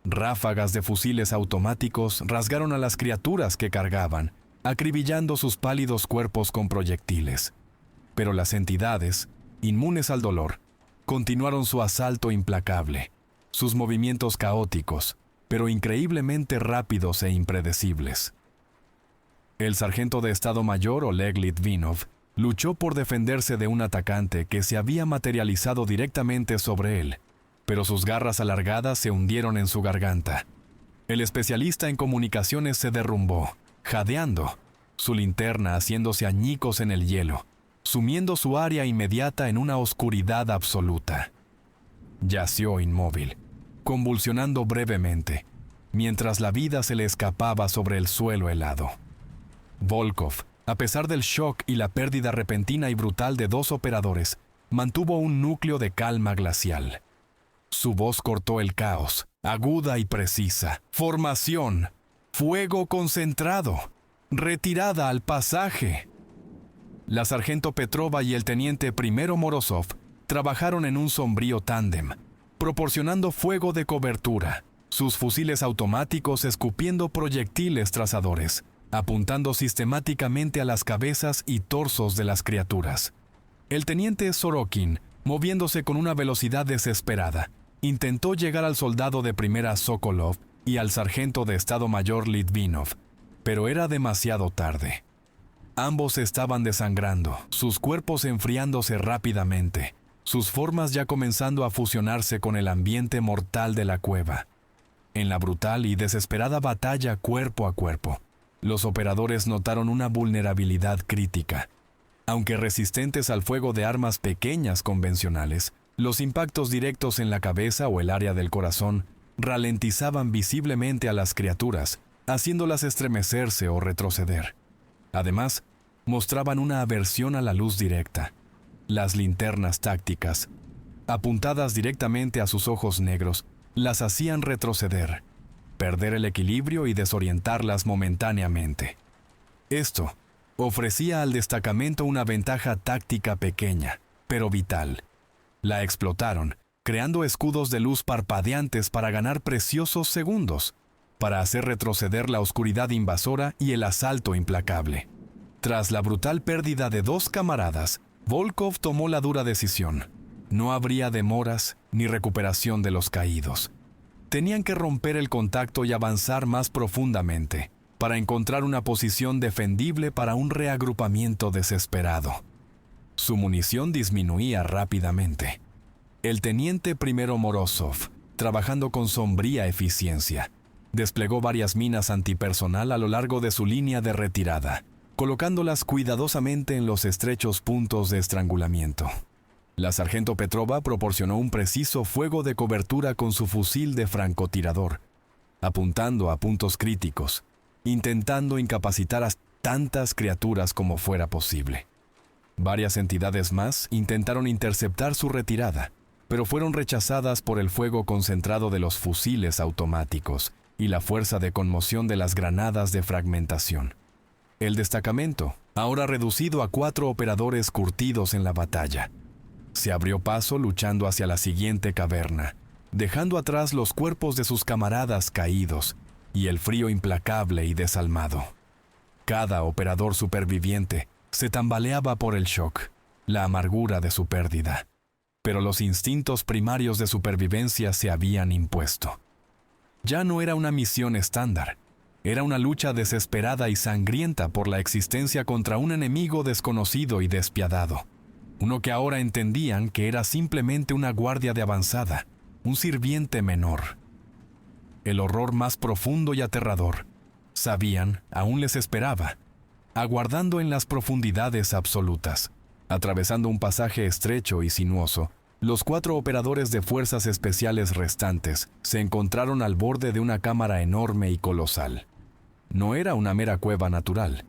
Ráfagas de fusiles automáticos rasgaron a las criaturas que cargaban, acribillando sus pálidos cuerpos con proyectiles. Pero las entidades, inmunes al dolor, continuaron su asalto implacable, sus movimientos caóticos, pero increíblemente rápidos e impredecibles. El sargento de Estado Mayor Oleg Litvinov luchó por defenderse de un atacante que se había materializado directamente sobre él, pero sus garras alargadas se hundieron en su garganta. El especialista en comunicaciones se derrumbó, jadeando, su linterna haciéndose añicos en el hielo, sumiendo su área inmediata en una oscuridad absoluta. Yació inmóvil, convulsionando brevemente, mientras la vida se le escapaba sobre el suelo helado. Volkov, a pesar del shock y la pérdida repentina y brutal de 2 operadores, mantuvo un núcleo de calma glacial. Su voz cortó el caos, aguda y precisa. Formación, fuego concentrado, retirada al pasaje. La sargento Petrova y el teniente primero Morozov trabajaron en un sombrío tándem, proporcionando fuego de cobertura, sus fusiles automáticos escupiendo proyectiles trazadores, apuntando sistemáticamente a las cabezas y torsos de las criaturas. El teniente Sorokin, moviéndose con una velocidad desesperada, intentó llegar al soldado de primera Sokolov y al sargento de Estado Mayor Litvinov, pero era demasiado tarde. Ambos estaban desangrando, sus cuerpos enfriándose rápidamente, sus formas ya comenzando a fusionarse con el ambiente mortal de la cueva. En la brutal y desesperada batalla cuerpo a cuerpo, los operadores notaron una vulnerabilidad crítica. Aunque resistentes al fuego de armas pequeñas convencionales, los impactos directos en la cabeza o el área del corazón ralentizaban visiblemente a las criaturas, haciéndolas estremecerse o retroceder. Además, mostraban una aversión a la luz directa. Las linternas tácticas, apuntadas directamente a sus ojos negros, las hacían retroceder, perder el equilibrio y desorientarlas momentáneamente. Esto ofrecía al destacamento una ventaja táctica pequeña, pero vital. La explotaron, creando escudos de luz parpadeantes para ganar preciosos segundos, para hacer retroceder la oscuridad invasora y el asalto implacable. Tras la brutal pérdida de 2 camaradas, Volkov tomó la dura decisión. No habría demoras ni recuperación de los caídos. Tenían que romper el contacto y avanzar más profundamente, para encontrar una posición defendible para un reagrupamiento desesperado. Su munición disminuía rápidamente. El teniente primero Morozov, trabajando con sombría eficiencia, desplegó varias minas antipersonal a lo largo de su línea de retirada, colocándolas cuidadosamente en los estrechos puntos de estrangulamiento. La sargento Petrova proporcionó un preciso fuego de cobertura con su fusil de francotirador, apuntando a puntos críticos, intentando incapacitar a tantas criaturas como fuera posible. Varias entidades más intentaron interceptar su retirada, pero fueron rechazadas por el fuego concentrado de los fusiles automáticos y la fuerza de conmoción de las granadas de fragmentación. El destacamento, ahora reducido a 4 operadores curtidos en la batalla, se abrió paso luchando hacia la siguiente caverna, dejando atrás los cuerpos de sus camaradas caídos y el frío implacable y desalmado. Cada operador superviviente se tambaleaba por el shock, la amargura de su pérdida, pero los instintos primarios de supervivencia se habían impuesto. Ya no era una misión estándar, era una lucha desesperada y sangrienta por la existencia contra un enemigo desconocido y despiadado. Uno que ahora entendían que era simplemente una guardia de avanzada, un sirviente menor. El horror más profundo y aterrador, sabían, aún les esperaba, aguardando en las profundidades absolutas. Atravesando un pasaje estrecho y sinuoso, los 4 operadores de fuerzas especiales restantes se encontraron al borde de una cámara enorme y colosal. no era una mera cueva natural.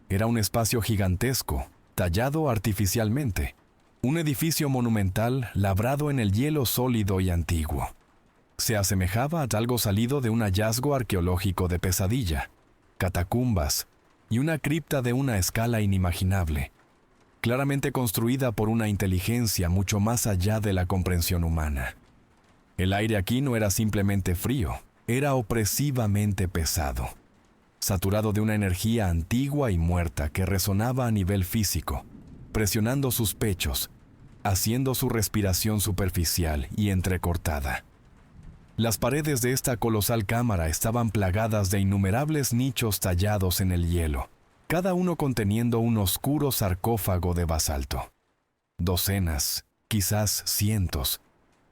Era un espacio gigantesco, tallado artificialmente. Un edificio monumental labrado en el hielo sólido y antiguo. Se asemejaba a algo salido de un hallazgo arqueológico de pesadilla, catacumbas y una cripta de una escala inimaginable, claramente construida por una inteligencia mucho más allá de la comprensión humana. El aire aquí no era simplemente frío, era opresivamente pesado, saturado de una energía antigua y muerta que resonaba a nivel físico, presionando sus pechos, haciendo su respiración superficial y entrecortada. Las paredes de esta colosal cámara estaban plagadas de innumerables nichos tallados en el hielo, cada uno conteniendo un oscuro sarcófago de basalto. Docenas, quizás cientos,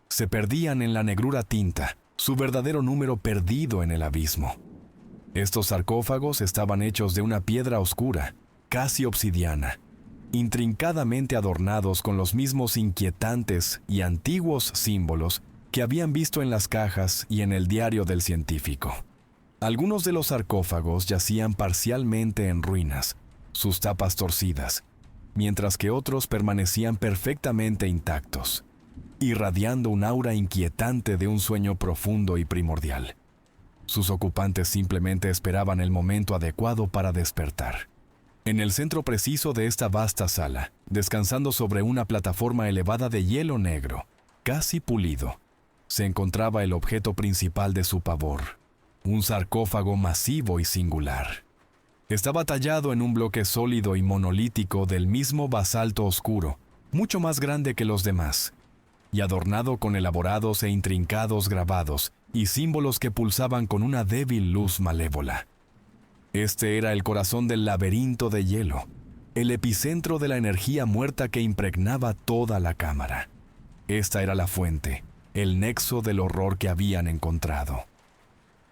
se perdían en la negrura tinta, su verdadero número perdido en el abismo. Estos sarcófagos estaban hechos de una piedra oscura, casi obsidiana, intrincadamente adornados con los mismos inquietantes y antiguos símbolos que habían visto en las cajas y en el diario del científico. Algunos de los sarcófagos yacían parcialmente en ruinas, sus tapas torcidas, mientras que otros permanecían perfectamente intactos, irradiando un aura inquietante de un sueño profundo y primordial. Sus ocupantes simplemente esperaban el momento adecuado para despertar. En el centro preciso de esta vasta sala, descansando sobre una plataforma elevada de hielo negro, casi pulido, se encontraba el objeto principal de su pavor, un sarcófago masivo y singular. Estaba tallado en un bloque sólido y monolítico del mismo basalto oscuro, mucho más grande que los demás, y adornado con elaborados e intrincados grabados y símbolos que pulsaban con una débil luz malévola. Este era el corazón del laberinto de hielo, el epicentro de la energía muerta que impregnaba toda la cámara. Esta era la fuente, el nexo del horror que habían encontrado.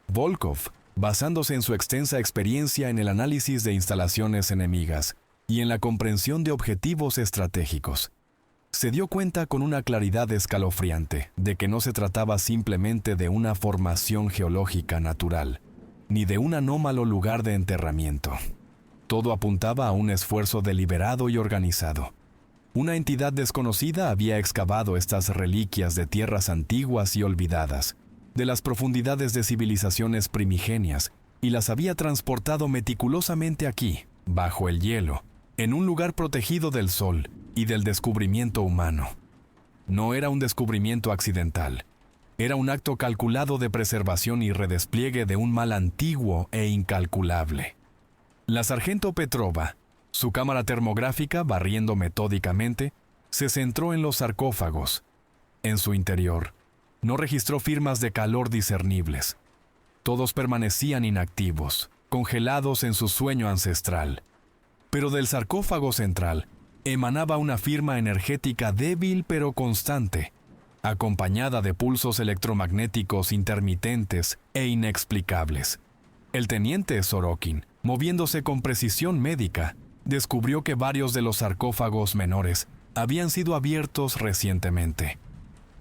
Volkov, basándose en su extensa experiencia en el análisis de instalaciones enemigas y en la comprensión de objetivos estratégicos, se dio cuenta con una claridad escalofriante de que no se trataba simplemente de una formación geológica natural, ni de un anómalo lugar de enterramiento. Todo apuntaba a un esfuerzo deliberado y organizado. Una entidad desconocida había excavado estas reliquias de tierras antiguas y olvidadas, de las profundidades de civilizaciones primigenias, y las había transportado meticulosamente aquí, bajo el hielo, en un lugar protegido del sol y del descubrimiento humano. No era un descubrimiento accidental, era un acto calculado de preservación y redespliegue de un mal antiguo e incalculable. La sargento Petrova, su cámara termográfica barriendo metódicamente, se centró en los sarcófagos. En su interior, no registró firmas de calor discernibles. Todos permanecían inactivos, congelados en su sueño ancestral. Pero del sarcófago central emanaba una firma energética débil pero constante, acompañada de pulsos electromagnéticos intermitentes e inexplicables. El teniente Sorokin, moviéndose con precisión médica, descubrió que varios de los sarcófagos menores habían sido abiertos recientemente.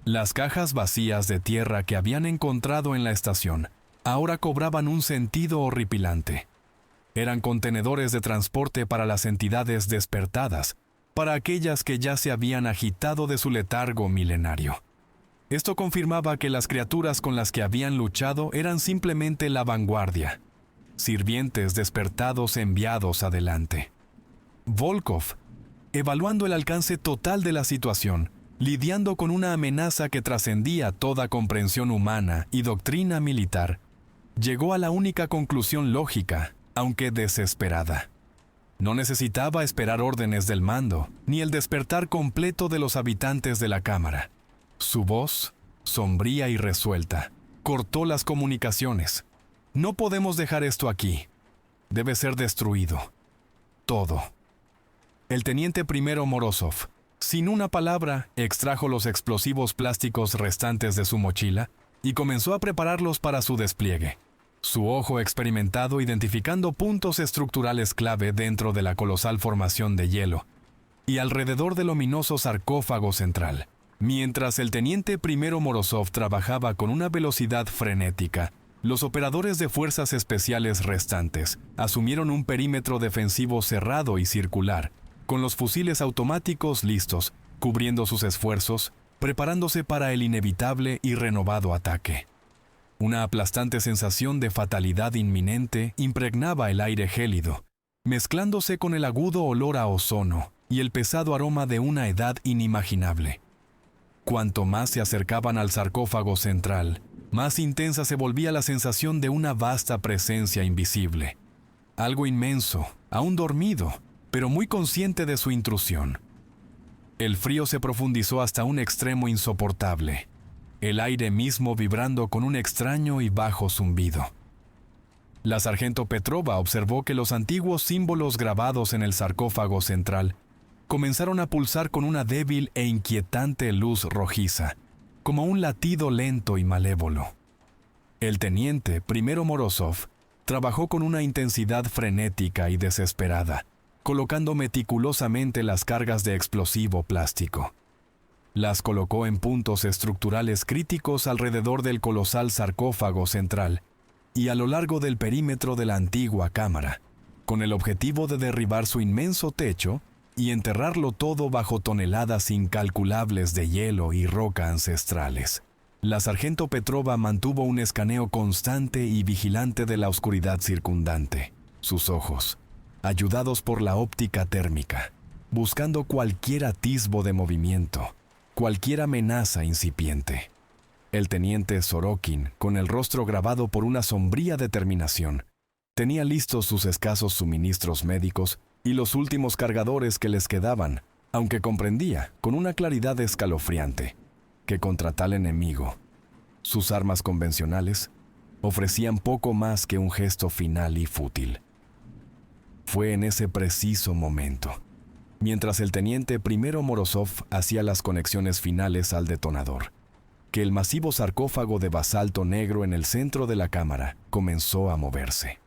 Las cajas vacías de tierra que habían encontrado en la estación ahora cobraban un sentido horripilante. Eran contenedores de transporte para las entidades despertadas, para aquellas que ya se habían agitado de su letargo milenario. Esto confirmaba que las criaturas con las que habían luchado eran simplemente la vanguardia, sirvientes despertados enviados adelante. Volkov, evaluando el alcance total de la situación, lidiando con una amenaza que trascendía toda comprensión humana y doctrina militar, llegó a la única conclusión lógica, aunque desesperada. No necesitaba esperar órdenes del mando, ni el despertar completo de los habitantes de la cámara. Su voz, sombría y resuelta, cortó las comunicaciones. No podemos dejar esto aquí. Debe ser destruido. Todo. El teniente primero Morozov, sin una palabra, extrajo los explosivos plásticos restantes de su mochila y comenzó a prepararlos para su despliegue. Su ojo experimentado identificando puntos estructurales clave dentro de la colosal formación de hielo y alrededor del ominoso sarcófago central. Mientras el teniente primero Morozov trabajaba con una velocidad frenética, Los operadores de fuerzas especiales restantes asumieron un perímetro defensivo cerrado y circular, con los fusiles automáticos listos, cubriendo sus esfuerzos, preparándose para el inevitable y renovado ataque. Una aplastante sensación de fatalidad inminente impregnaba el aire gélido, mezclándose con el agudo olor a ozono y el pesado aroma de una edad inimaginable. Cuanto más se acercaban al sarcófago central, más intensa se volvía la sensación de una vasta presencia invisible. Algo inmenso, aún dormido, pero muy consciente de su intrusión. El frío se profundizó hasta un extremo insoportable, el aire mismo vibrando con un extraño y bajo zumbido. La sargento Petrova observó que los antiguos símbolos grabados en el sarcófago central comenzaron a pulsar con una débil e inquietante luz rojiza, como un latido lento y malévolo. El teniente, primero Morozov, trabajó con una intensidad frenética y desesperada, colocando meticulosamente las cargas de explosivo plástico. Las colocó en puntos estructurales críticos alrededor del colosal sarcófago central y a lo largo del perímetro de la antigua cámara, con el objetivo de derribar su inmenso techo y enterrarlo todo bajo toneladas incalculables de hielo y roca ancestrales. La sargento Petrova mantuvo un escaneo constante y vigilante de la oscuridad circundante. Sus ojos, ayudados por la óptica térmica, buscando cualquier atisbo de movimiento, cualquier amenaza incipiente. El teniente Sorokin, con el rostro grabado por una sombría determinación, tenía listos sus escasos suministros médicos y los últimos cargadores que les quedaban, aunque comprendía, con una claridad escalofriante, que contra tal enemigo, sus armas convencionales ofrecían poco más que un gesto final y fútil. Fue en ese preciso momento, mientras el teniente primero Morozov hacía las conexiones finales al detonador, que el masivo sarcófago de basalto negro en el centro de la cámara comenzó a moverse.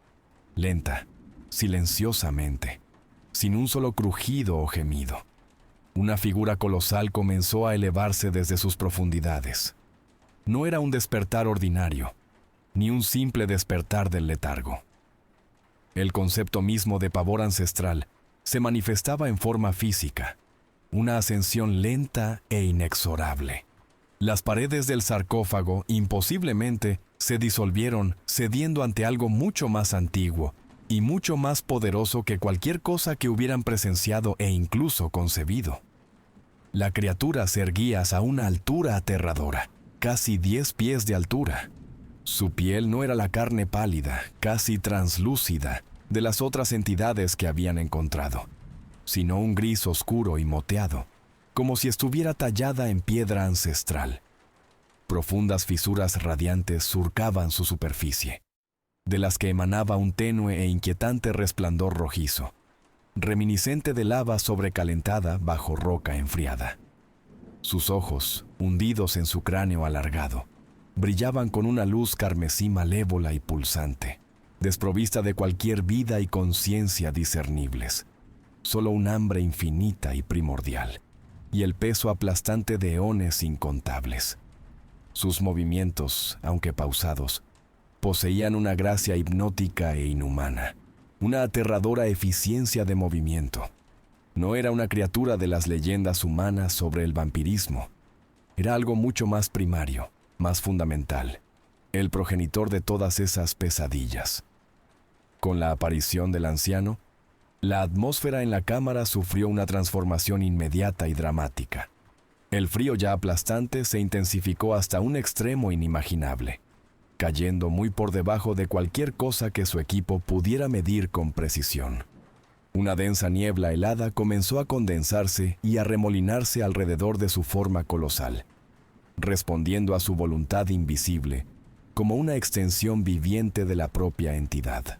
Lenta, silenciosamente, sin un solo crujido o gemido. Una figura colosal comenzó a elevarse desde sus profundidades. No era un despertar ordinario, ni un simple despertar del letargo. El concepto mismo de pavor ancestral se manifestaba en forma física, una ascensión lenta e inexorable. Las paredes del sarcófago, imposiblemente, se disolvieron, cediendo ante algo mucho más antiguo y mucho más poderoso que cualquier cosa que hubieran presenciado e incluso concebido. La criatura se erguía a una altura aterradora, casi 10 pies de altura. Su piel no era la carne pálida, casi translúcida, de las otras entidades que habían encontrado, sino un gris oscuro y moteado, como si estuviera tallada en piedra ancestral. Profundas fisuras radiantes surcaban su superficie, de las que emanaba un tenue e inquietante resplandor rojizo, reminiscente de lava sobrecalentada bajo roca enfriada. Sus ojos, hundidos en su cráneo alargado, brillaban con una luz carmesí malévola y pulsante, desprovista de cualquier vida y conciencia discernibles, solo un hambre infinita y primordial, y el peso aplastante de eones incontables. Sus movimientos, aunque pausados, poseían una gracia hipnótica e inhumana, una aterradora eficiencia de movimiento. No era una criatura de las leyendas humanas sobre el vampirismo. Era algo mucho más primario, más fundamental, el progenitor de todas esas pesadillas. Con la aparición del anciano, la atmósfera en la cámara sufrió una transformación inmediata y dramática. El frío ya aplastante se intensificó hasta un extremo inimaginable, cayendo muy por debajo de cualquier cosa que su equipo pudiera medir con precisión. Una densa niebla helada comenzó a condensarse y a remolinarse alrededor de su forma colosal, respondiendo a su voluntad invisible, como una extensión viviente de la propia entidad.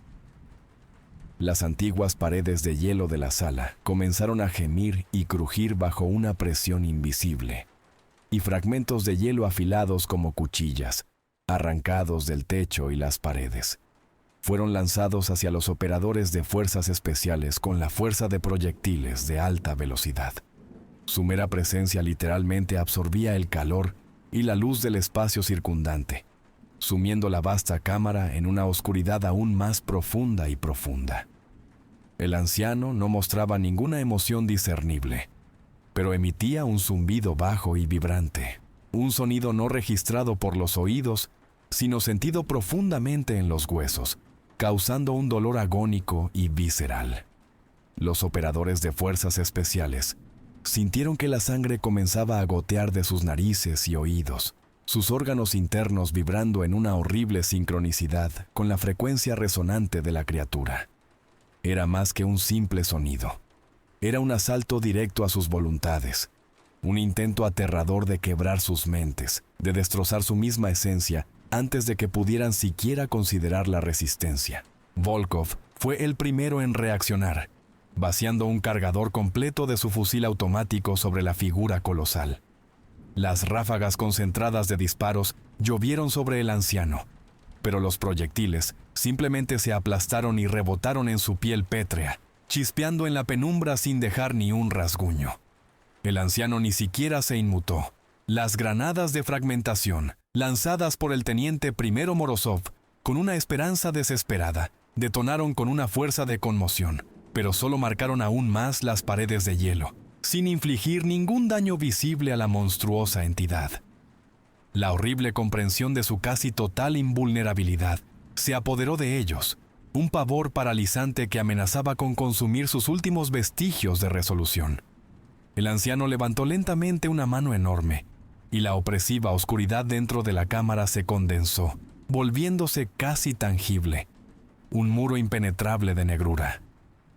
Las antiguas paredes de hielo de la sala comenzaron a gemir y crujir bajo una presión invisible, y fragmentos de hielo afilados como cuchillas, arrancados del techo y las paredes, fueron lanzados hacia los operadores de fuerzas especiales con la fuerza de proyectiles de alta velocidad. Su mera presencia literalmente absorbía el calor y la luz del espacio circundante, sumiendo la vasta cámara en una oscuridad aún más profunda y profunda. El anciano no mostraba ninguna emoción discernible, pero emitía un zumbido bajo y vibrante, un sonido no registrado por los oídos, sino sentido profundamente en los huesos, causando un dolor agónico y visceral. Los operadores de fuerzas especiales sintieron que la sangre comenzaba a gotear de sus narices y oídos, sus órganos internos vibrando en una horrible sincronicidad con la frecuencia resonante de la criatura. Era más que un simple sonido. Era un asalto directo a sus voluntades, un intento aterrador de quebrar sus mentes, de destrozar su misma esencia antes de que pudieran siquiera considerar la resistencia. Volkov fue el primero en reaccionar, vaciando un cargador completo de su fusil automático sobre la figura colosal. Las ráfagas concentradas de disparos llovieron sobre el anciano, pero los proyectiles simplemente se aplastaron y rebotaron en su piel pétrea, chispeando en la penumbra sin dejar ni un rasguño. El anciano ni siquiera se inmutó. Las granadas de fragmentación, lanzadas por el teniente primero Morozov, con una esperanza desesperada, detonaron con una fuerza de conmoción, pero solo marcaron aún más las paredes de hielo, sin infligir ningún daño visible a la monstruosa entidad. La horrible comprensión de su casi total invulnerabilidad se apoderó de ellos, un pavor paralizante que amenazaba con consumir sus últimos vestigios de resolución. El anciano levantó lentamente una mano enorme, y la opresiva oscuridad dentro de la cámara se condensó, volviéndose casi tangible, un muro impenetrable de negrura.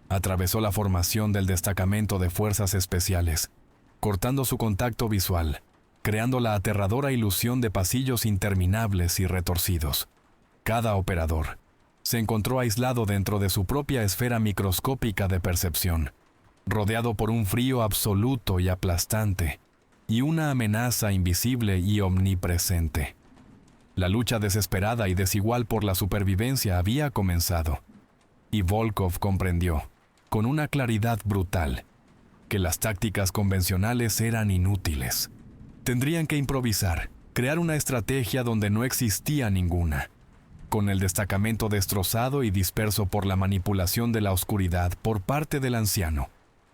Atravesó la formación del destacamento de fuerzas especiales, cortando su contacto visual, creando la aterradora ilusión de pasillos interminables y retorcidos. Cada operador se encontró aislado dentro de su propia esfera microscópica de percepción, rodeado por un frío absoluto y aplastante, y una amenaza invisible y omnipresente. La lucha desesperada y desigual por la supervivencia había comenzado, y Volkov comprendió, con una claridad brutal, que las tácticas convencionales eran inútiles. Tendrían que improvisar, crear una estrategia donde no existía ninguna. Con el destacamento destrozado y disperso por la manipulación de la oscuridad por parte del anciano,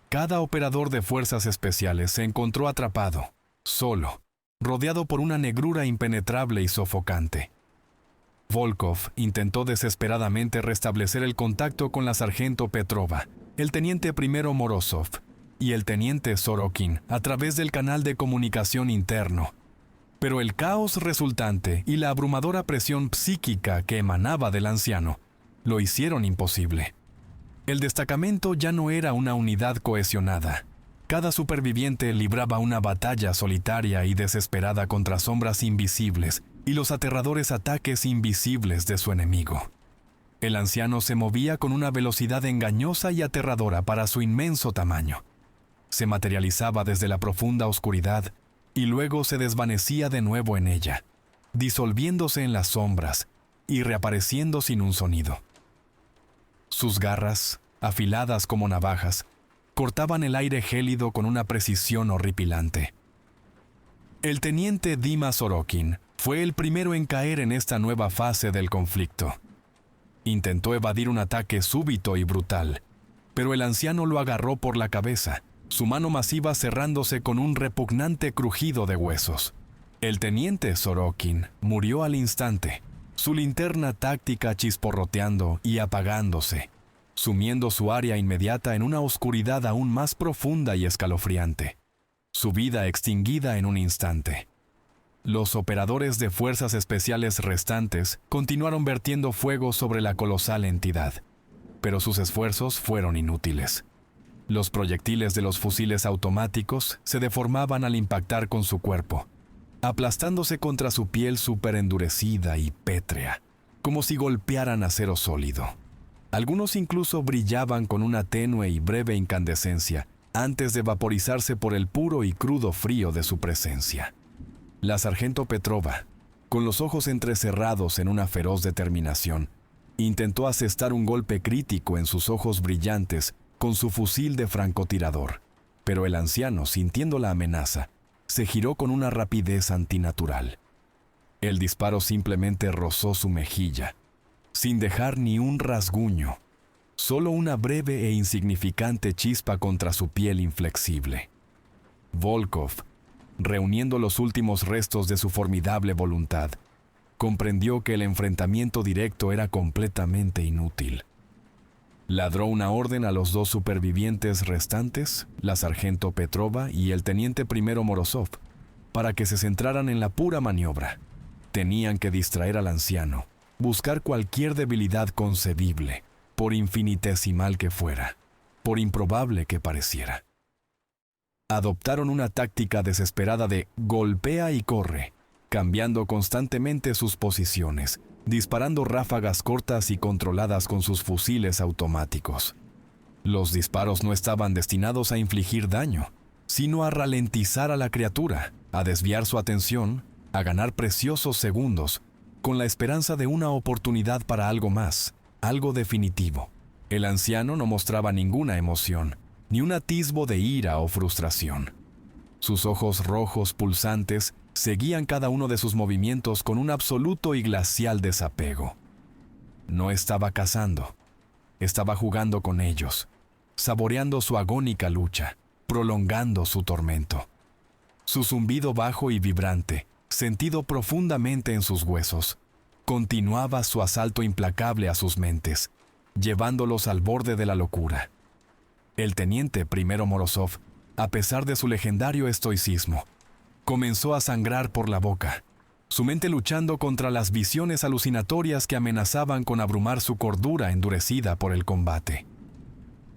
cada operador de fuerzas especiales se encontró atrapado, solo, rodeado por una negrura impenetrable y sofocante. Volkov intentó desesperadamente restablecer el contacto con la sargento Petrova, el teniente primero Morozov y el teniente Sorokin a través del canal de comunicación interno, pero el caos resultante y la abrumadora presión psíquica que emanaba del anciano lo hicieron imposible. El destacamento ya no era una unidad cohesionada. Cada superviviente libraba una batalla solitaria y desesperada contra sombras invisibles y los aterradores ataques invisibles de su enemigo. El anciano se movía con una velocidad engañosa y aterradora para su inmenso tamaño. Se materializaba desde la profunda oscuridad y luego se desvanecía de nuevo en ella, disolviéndose en las sombras y reapareciendo sin un sonido. Sus garras, afiladas como navajas, cortaban el aire gélido con una precisión horripilante. El teniente Dima Sorokin fue el primero en caer en esta nueva fase del conflicto. Intentó evadir un ataque súbito y brutal, pero el anciano lo agarró por la cabeza, su mano masiva cerrándose con un repugnante crujido de huesos. El teniente Sorokin murió al instante, su linterna táctica chisporroteando y apagándose, sumiendo su área inmediata en una oscuridad aún más profunda y escalofriante, su vida extinguida en un instante. Los operadores de fuerzas especiales restantes continuaron vertiendo fuego sobre la colosal entidad, pero sus esfuerzos fueron inútiles. Los proyectiles de los fusiles automáticos se deformaban al impactar con su cuerpo, aplastándose contra su piel superendurecida y pétrea, como si golpearan acero sólido. Algunos incluso brillaban con una tenue y breve incandescencia antes de vaporizarse por el puro y crudo frío de su presencia. La sargento Petrova, con los ojos entrecerrados en una feroz determinación, intentó asestar un golpe crítico en sus ojos brillantes con su fusil de francotirador, pero el anciano, sintiendo la amenaza, se giró con una rapidez antinatural. El disparo simplemente rozó su mejilla, sin dejar ni un rasguño, solo una breve e insignificante chispa contra su piel inflexible. Volkov, reuniendo los últimos restos de su formidable voluntad, comprendió que el enfrentamiento directo era completamente inútil. Ladró una orden a los dos supervivientes restantes, la sargento Petrova y el teniente primero Morozov, para que se centraran en la pura maniobra. Tenían que distraer al anciano, buscar cualquier debilidad concebible, por infinitesimal que fuera, por improbable que pareciera. Adoptaron una táctica desesperada de golpea y corre, cambiando constantemente sus posiciones, disparando ráfagas cortas y controladas con sus fusiles automáticos. Los disparos no estaban destinados a infligir daño, sino a ralentizar a la criatura, a desviar su atención, a ganar preciosos segundos, con la esperanza de una oportunidad para algo más, algo definitivo. El anciano no mostraba ninguna emoción, ni un atisbo de ira o frustración. Sus ojos rojos pulsantes seguían cada uno de sus movimientos con un absoluto y glacial desapego. No estaba cazando, estaba jugando con ellos, saboreando su agónica lucha, prolongando su tormento. Su zumbido bajo y vibrante, sentido profundamente en sus huesos, continuaba su asalto implacable a sus mentes, llevándolos al borde de la locura. El teniente primero Morozov, a pesar de su legendario estoicismo, comenzó a sangrar por la boca, su mente luchando contra las visiones alucinatorias que amenazaban con abrumar su cordura endurecida por el combate.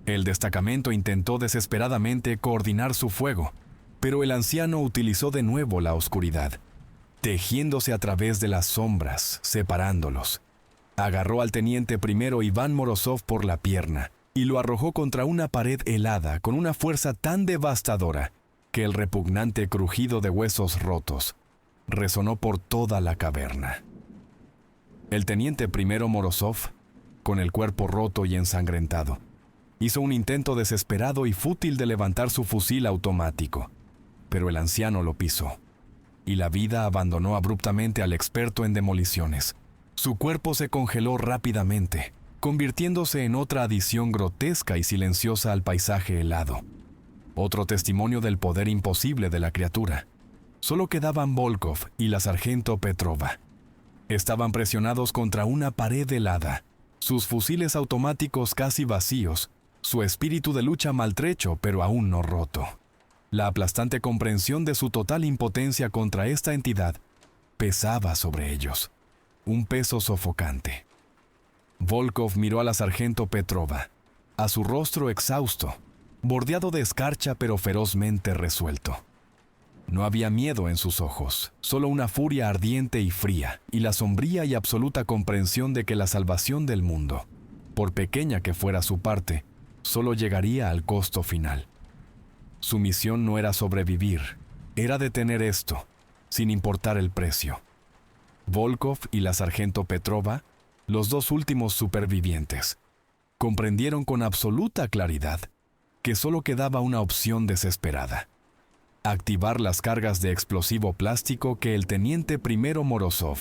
El destacamento intentó desesperadamente coordinar su fuego, pero el anciano utilizó de nuevo la oscuridad, tejiéndose a través de las sombras, separándolos. Agarró al teniente primero Iván Morozov por la pierna y lo arrojó contra una pared helada con una fuerza tan devastadora que el repugnante crujido de huesos rotos resonó por toda la caverna. El teniente primero Morozov, con el cuerpo roto y ensangrentado, hizo un intento desesperado y fútil de levantar su fusil automático, pero el anciano lo pisó, y la vida abandonó abruptamente al experto en demoliciones. Su cuerpo se congeló rápidamente, convirtiéndose en otra adición grotesca y silenciosa al paisaje helado. Otro testimonio del poder imposible de la criatura. Solo quedaban Volkov y la sargento Petrova. Estaban presionados contra una pared helada, sus fusiles automáticos casi vacíos, su espíritu de lucha maltrecho pero aún no roto. La aplastante comprensión de su total impotencia contra esta entidad pesaba sobre ellos, un peso sofocante. Volkov miró a la sargento Petrova, a su rostro exhausto, bordeado de escarcha pero ferozmente resuelto. No había miedo en sus ojos, solo una furia ardiente y fría, y la sombría y absoluta comprensión de que la salvación del mundo, por pequeña que fuera su parte, solo llegaría al costo final. Su misión no era sobrevivir, era detener esto, sin importar el precio. Volkov y la sargento Petrova, los dos últimos supervivientes, comprendieron con absoluta claridad que solo quedaba una opción desesperada: activar las cargas de explosivo plástico que el teniente primero Morozov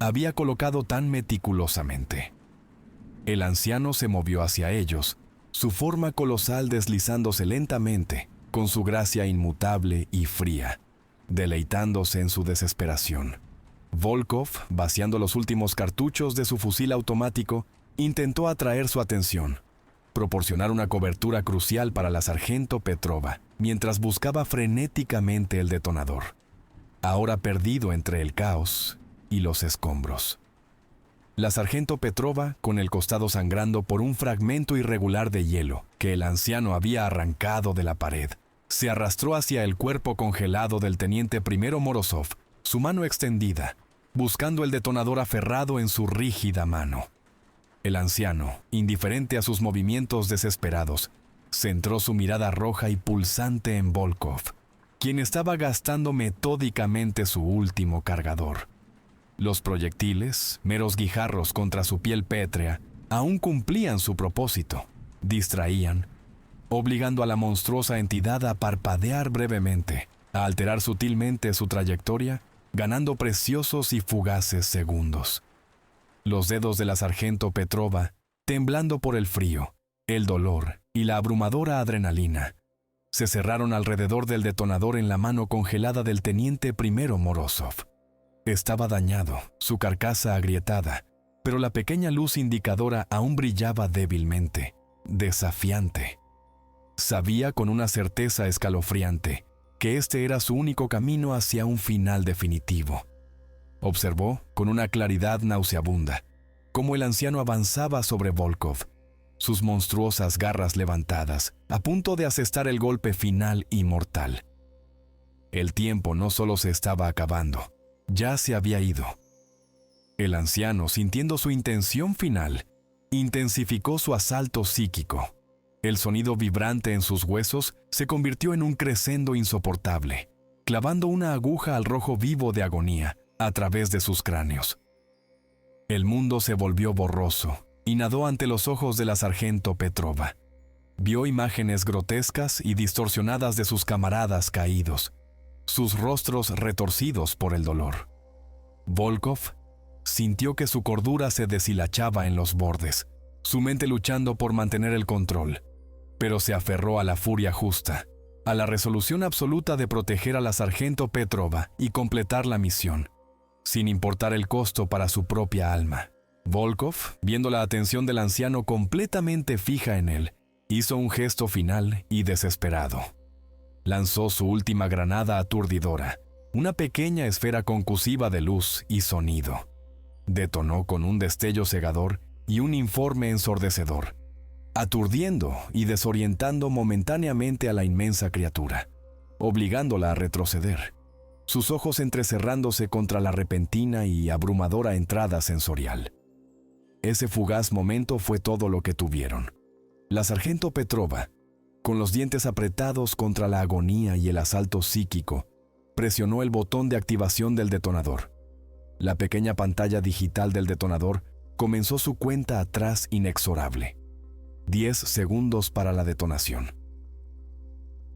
había colocado tan meticulosamente. El anciano se movió hacia ellos, su forma colosal deslizándose lentamente, con su gracia inmutable y fría, deleitándose en su desesperación. Volkov, vaciando los últimos cartuchos de su fusil automático, intentó atraer su atención, proporcionar una cobertura crucial para la sargento Petrova, mientras buscaba frenéticamente el detonador, ahora perdido entre el caos y los escombros. La sargento Petrova, con el costado sangrando por un fragmento irregular de hielo que el anciano había arrancado de la pared, se arrastró hacia el cuerpo congelado del teniente primero Morozov, su mano extendida, buscando el detonador aferrado en su rígida mano. El anciano, indiferente a sus movimientos desesperados, centró su mirada roja y pulsante en Volkov, quien estaba gastando metódicamente su último cargador. Los proyectiles, meros guijarros contra su piel pétrea, aún cumplían su propósito, distraían, obligando a la monstruosa entidad a parpadear brevemente, a alterar sutilmente su trayectoria ganando preciosos y fugaces segundos. Los dedos de la sargento Petrova, temblando por el frío, el dolor y la abrumadora adrenalina, se cerraron alrededor del detonador en la mano congelada del teniente primero Morozov. Estaba dañado, su carcasa agrietada, pero la pequeña luz indicadora aún brillaba débilmente, desafiante. Sabía con una certeza escalofriante que este era su único camino hacia un final definitivo. Observó, con una claridad nauseabunda, cómo el anciano avanzaba sobre Volkov, sus monstruosas garras levantadas, a punto de asestar el golpe final y mortal. El tiempo no solo se estaba acabando, ya se había ido. El anciano, sintiendo su intención final, intensificó su asalto psíquico. El sonido vibrante en sus huesos se convirtió en un crescendo insoportable, clavando una aguja al rojo vivo de agonía a través de sus cráneos. El mundo se volvió borroso y nadó ante los ojos de la sargento Petrova. Vio imágenes grotescas y distorsionadas de sus camaradas caídos, sus rostros retorcidos por el dolor. Volkov sintió que su cordura se deshilachaba en los bordes, su mente luchando por mantener el control, pero se aferró a la furia justa, a la resolución absoluta de proteger a la sargento Petrova y completar la misión, sin importar el costo para su propia alma. Volkov, viendo la atención del anciano completamente fija en él, hizo un gesto final y desesperado. Lanzó su última granada aturdidora, una pequeña esfera concusiva de luz y sonido. Detonó con un destello cegador y un informe ensordecedor, aturdiendo y desorientando momentáneamente a la inmensa criatura, obligándola a retroceder, sus ojos entrecerrándose contra la repentina y abrumadora entrada sensorial. Ese fugaz momento fue todo lo que tuvieron. La sargento Petrova, con los dientes apretados contra la agonía y el asalto psíquico, presionó el botón de activación del detonador. La pequeña pantalla digital del detonador comenzó su cuenta atrás inexorable. 10 segundos para la detonación.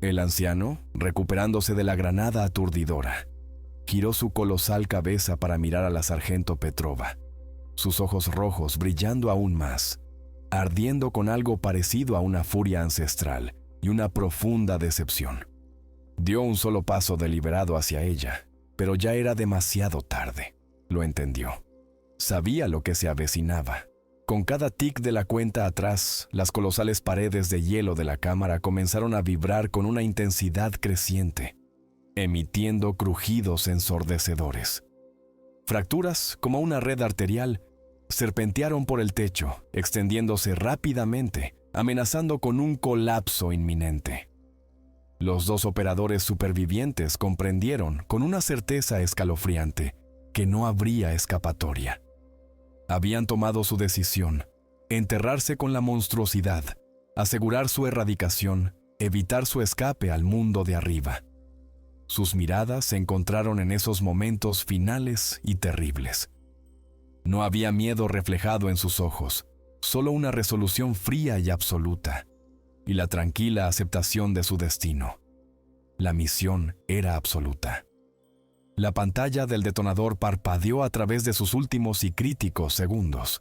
El anciano, recuperándose de la granada aturdidora, giró su colosal cabeza para mirar a la sargento Petrova, sus ojos rojos brillando aún más, ardiendo con algo parecido a una furia ancestral y una profunda decepción. Dio un solo paso deliberado hacia ella, pero ya era demasiado tarde. Lo entendió. Sabía lo que se avecinaba. Con cada tic de la cuenta atrás, las colosales paredes de hielo de la cámara comenzaron a vibrar con una intensidad creciente, emitiendo crujidos ensordecedores. Fracturas, como una red arterial, serpentearon por el techo, extendiéndose rápidamente, amenazando con un colapso inminente. Los dos operadores supervivientes comprendieron, con una certeza escalofriante, que no habría escapatoria. Habían tomado su decisión: enterrarse con la monstruosidad, asegurar su erradicación, evitar su escape al mundo de arriba. Sus miradas se encontraron en esos momentos finales y terribles. No había miedo reflejado en sus ojos, solo una resolución fría y absoluta, y la tranquila aceptación de su destino. La misión era absoluta. La pantalla del detonador parpadeó a través de sus últimos y críticos segundos.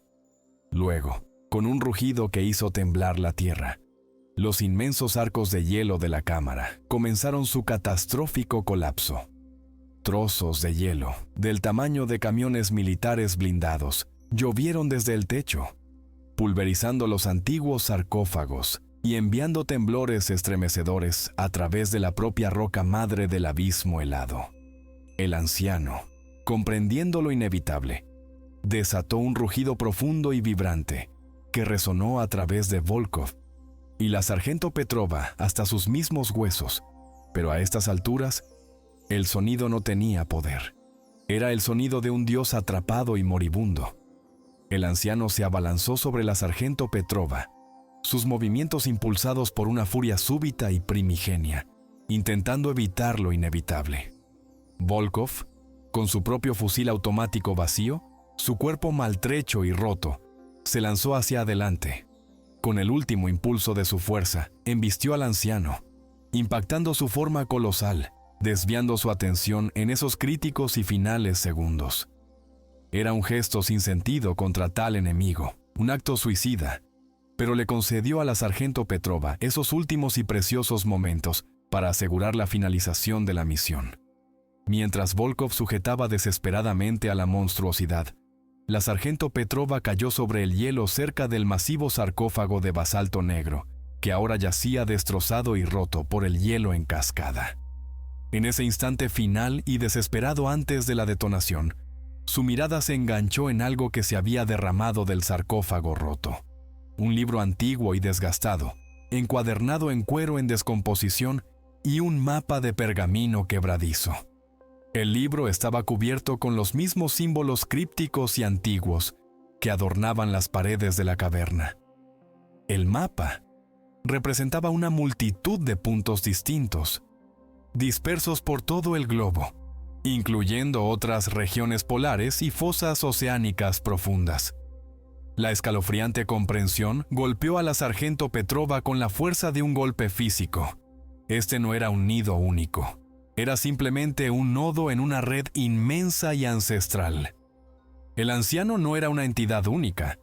Luego, con un rugido que hizo temblar la tierra, los inmensos arcos de hielo de la cámara comenzaron su catastrófico colapso. Trozos de hielo, del tamaño de camiones militares blindados, llovieron desde el techo, pulverizando los antiguos sarcófagos y enviando temblores estremecedores a través de la propia roca madre del abismo helado. El anciano, comprendiendo lo inevitable, desató un rugido profundo y vibrante que resonó a través de Volkov y la sargento Petrova hasta sus mismos huesos, pero a estas alturas, el sonido no tenía poder. Era el sonido de un dios atrapado y moribundo. El anciano se abalanzó sobre la sargento Petrova, sus movimientos impulsados por una furia súbita y primigenia, intentando evitar lo inevitable. Volkov, con su propio fusil automático vacío, su cuerpo maltrecho y roto, se lanzó hacia adelante. Con el último impulso de su fuerza, embistió al anciano, impactando su forma colosal, desviando su atención en esos críticos y finales segundos. Era un gesto sin sentido contra tal enemigo, un acto suicida, pero le concedió a la sargento Petrova esos últimos y preciosos momentos para asegurar la finalización de la misión. Mientras Volkov sujetaba desesperadamente a la monstruosidad, la sargento Petrova cayó sobre el hielo cerca del masivo sarcófago de basalto negro, que ahora yacía destrozado y roto por el hielo en cascada. En ese instante final y desesperado antes de la detonación, su mirada se enganchó en algo que se había derramado del sarcófago roto. Un libro antiguo y desgastado, encuadernado en cuero en descomposición y un mapa de pergamino quebradizo. El libro estaba cubierto con los mismos símbolos crípticos y antiguos que adornaban las paredes de la caverna. El mapa representaba una multitud de puntos distintos, dispersos por todo el globo, incluyendo otras regiones polares y fosas oceánicas profundas. La escalofriante comprensión golpeó a la sargento Petrova con la fuerza de un golpe físico. Este no era un nido único. Era simplemente un nodo en una red inmensa y ancestral. El anciano no era una entidad única.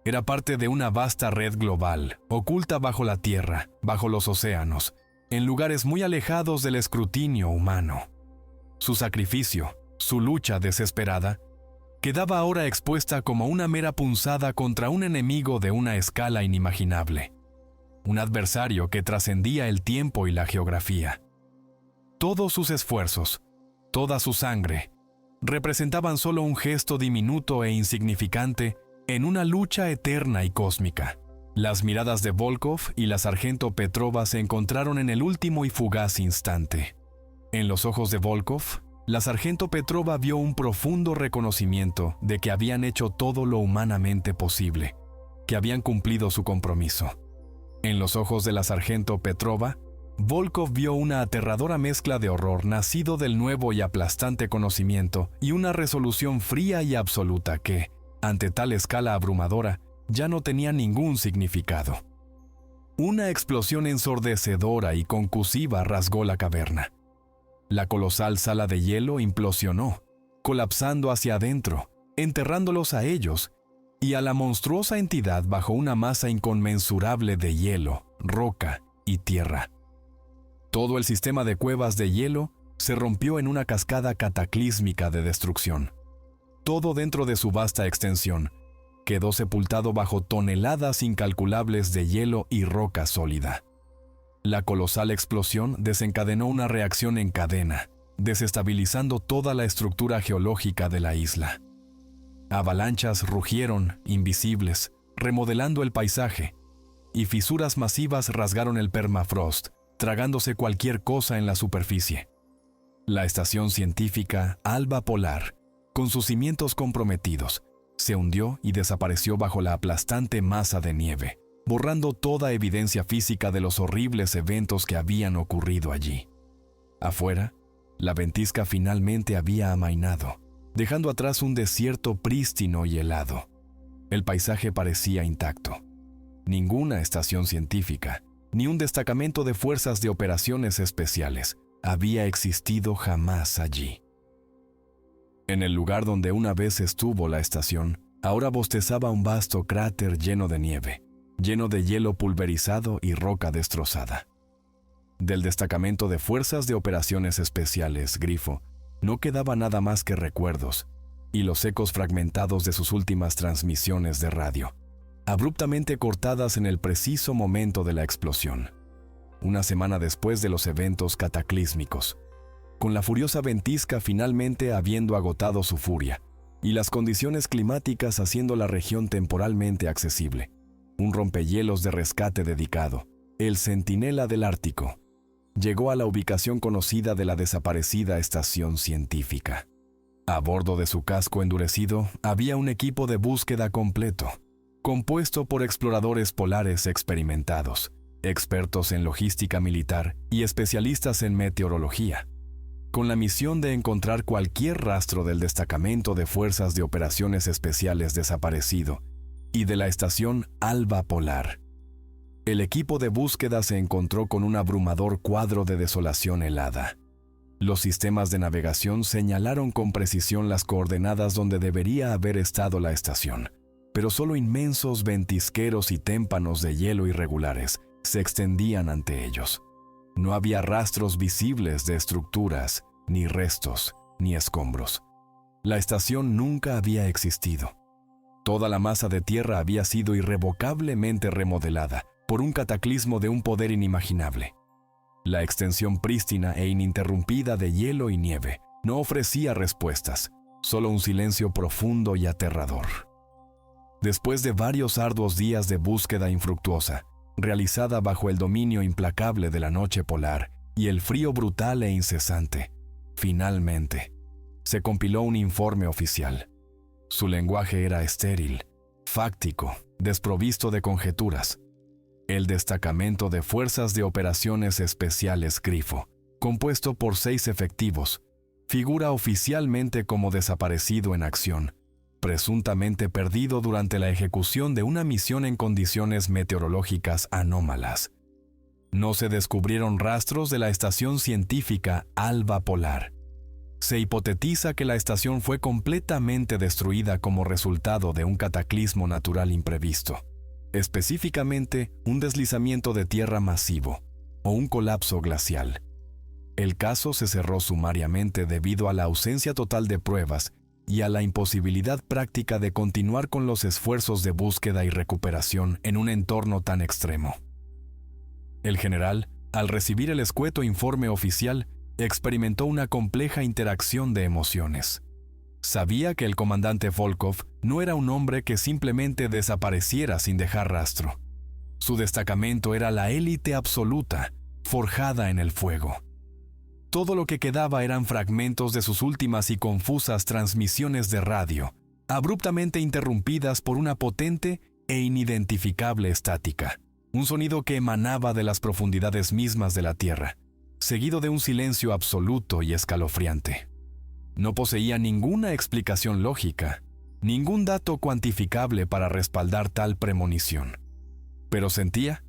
Era parte de una vasta red global, oculta bajo la tierra, bajo los océanos, en lugares muy alejados del escrutinio humano. Su sacrificio, su lucha desesperada, quedaba ahora expuesta como una mera punzada contra un enemigo de una escala inimaginable. Un adversario que trascendía el tiempo y la geografía. Todos sus esfuerzos, toda su sangre, representaban solo un gesto diminuto e insignificante en una lucha eterna y cósmica. Las miradas de Volkov y la sargento Petrova se encontraron en el último y fugaz instante. En los ojos de Volkov, la sargento Petrova vio un profundo reconocimiento de que habían hecho todo lo humanamente posible, que habían cumplido su compromiso. En los ojos de la sargento Petrova, Volkov vio una aterradora mezcla de horror nacido del nuevo y aplastante conocimiento y una resolución fría y absoluta que, ante tal escala abrumadora, ya no tenía ningún significado. Una explosión ensordecedora y concusiva rasgó la caverna. La colosal sala de hielo implosionó, colapsando hacia adentro, enterrándolos a ellos y a la monstruosa entidad bajo una masa inconmensurable de hielo, roca y tierra. Todo el sistema de cuevas de hielo se rompió en una cascada cataclísmica de destrucción. Todo dentro de su vasta extensión quedó sepultado bajo toneladas incalculables de hielo y roca sólida. La colosal explosión desencadenó una reacción en cadena, desestabilizando toda la estructura geológica de la isla. Avalanchas rugieron, invisibles, remodelando el paisaje, y fisuras masivas rasgaron el permafrost, tragándose cualquier cosa en la superficie. La estación científica Alba Polar, con sus cimientos comprometidos, se hundió y desapareció bajo la aplastante masa de nieve, borrando toda evidencia física de los horribles eventos que habían ocurrido allí. Afuera, la ventisca finalmente había amainado, dejando atrás un desierto prístino y helado. El paisaje parecía intacto. Ninguna estación científica, ni un destacamento de fuerzas de operaciones especiales había existido jamás allí. En el lugar donde una vez estuvo la estación, ahora bostezaba un vasto cráter lleno de nieve, lleno de hielo pulverizado y roca destrozada. Del destacamento de fuerzas de operaciones especiales, Grifo, no quedaba nada más que recuerdos y los ecos fragmentados de sus últimas transmisiones de radio, abruptamente cortadas en el preciso momento de la explosión, una semana después de los eventos cataclísmicos, con la furiosa ventisca finalmente habiendo agotado su furia y las condiciones climáticas haciendo la región temporalmente accesible. Un rompehielos de rescate dedicado, el Centinela del Ártico, llegó a la ubicación conocida de la desaparecida estación científica. A bordo de su casco endurecido había un equipo de búsqueda completo, compuesto por exploradores polares experimentados, expertos en logística militar y especialistas en meteorología, con la misión de encontrar cualquier rastro del destacamento de fuerzas de operaciones especiales desaparecido y de la estación Alba Polar. El equipo de búsqueda se encontró con un abrumador cuadro de desolación helada. Los sistemas de navegación señalaron con precisión las coordenadas donde debería haber estado la estación, pero solo inmensos ventisqueros y témpanos de hielo irregulares se extendían ante ellos. No había rastros visibles de estructuras, ni restos, ni escombros. La estación nunca había existido. Toda la masa de tierra había sido irrevocablemente remodelada por un cataclismo de un poder inimaginable. La extensión prístina e ininterrumpida de hielo y nieve no ofrecía respuestas, solo un silencio profundo y aterrador. Después de varios arduos días de búsqueda infructuosa, realizada bajo el dominio implacable de la noche polar y el frío brutal e incesante, finalmente, se compiló un informe oficial. Su lenguaje era estéril, fáctico, desprovisto de conjeturas. El Destacamento de Fuerzas de Operaciones Especiales Grifo, compuesto por 6 efectivos, figura oficialmente como desaparecido en acción, presuntamente perdido durante la ejecución de una misión en condiciones meteorológicas anómalas. No se descubrieron rastros de la estación científica Alba Polar. Se hipotetiza que la estación fue completamente destruida como resultado de un cataclismo natural imprevisto, específicamente un deslizamiento de tierra masivo o un colapso glacial. El caso se cerró sumariamente debido a la ausencia total de pruebas y a la imposibilidad práctica de continuar con los esfuerzos de búsqueda y recuperación en un entorno tan extremo. El general, al recibir el escueto informe oficial, experimentó una compleja interacción de emociones. Sabía que el comandante Volkov no era un hombre que simplemente desapareciera sin dejar rastro. Su destacamento era la élite absoluta, forjada en el fuego. Todo lo que quedaba eran fragmentos de sus últimas y confusas transmisiones de radio, abruptamente interrumpidas por una potente e inidentificable estática, un sonido que emanaba de las profundidades mismas de la Tierra, seguido de un silencio absoluto y escalofriante. No poseía ninguna explicación lógica, ningún dato cuantificable para respaldar tal premonición. Pero sentía,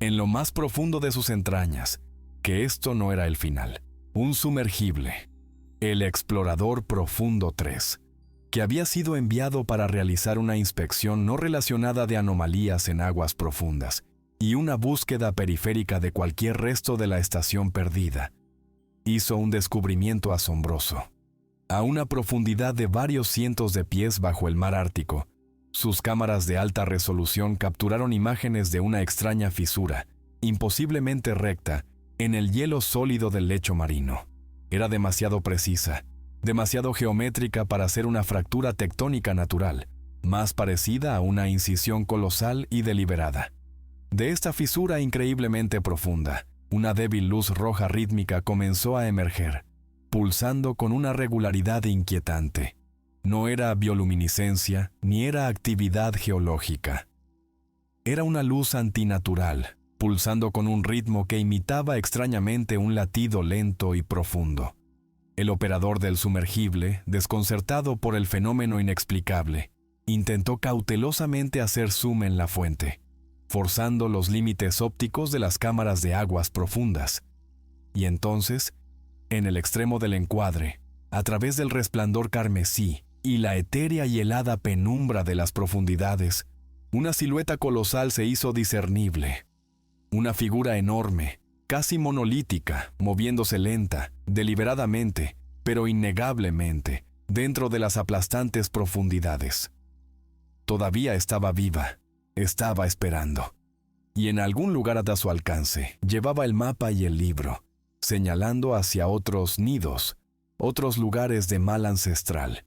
en lo más profundo de sus entrañas, que esto no era el final. Un sumergible, el Explorador Profundo 3, que había sido enviado para realizar una inspección no relacionada de anomalías en aguas profundas y una búsqueda periférica de cualquier resto de la estación perdida, hizo un descubrimiento asombroso. A una profundidad de varios cientos de pies bajo el mar Ártico, sus cámaras de alta resolución capturaron imágenes de una extraña fisura, imposiblemente recta, en el hielo sólido del lecho marino. Era demasiado precisa, demasiado geométrica para ser una fractura tectónica natural, más parecida a una incisión colosal y deliberada. De esta fisura increíblemente profunda, una débil luz roja rítmica comenzó a emerger, pulsando con una regularidad inquietante. No era bioluminiscencia ni era actividad geológica. Era una luz antinatural, pulsando con un ritmo que imitaba extrañamente un latido lento y profundo. El operador del sumergible, desconcertado por el fenómeno inexplicable, intentó cautelosamente hacer zoom en la fuente, forzando los límites ópticos de las cámaras de aguas profundas. Y entonces, en el extremo del encuadre, a través del resplandor carmesí y la etérea y helada penumbra de las profundidades, una silueta colosal se hizo discernible. Una figura enorme, casi monolítica, moviéndose lenta, deliberadamente, pero innegablemente, dentro de las aplastantes profundidades. Todavía estaba viva, estaba esperando. Y en algún lugar a su alcance, llevaba el mapa y el libro, señalando hacia otros nidos, otros lugares de mal ancestral.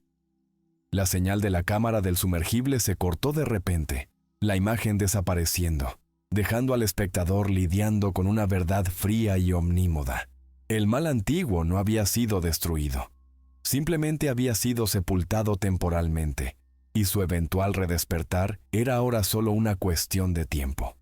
La señal de la cámara del sumergible se cortó de repente, la imagen desapareciendo, dejando al espectador lidiando con una verdad fría y omnímoda. El mal antiguo no había sido destruido, simplemente había sido sepultado temporalmente, y su eventual redespertar era ahora solo una cuestión de tiempo.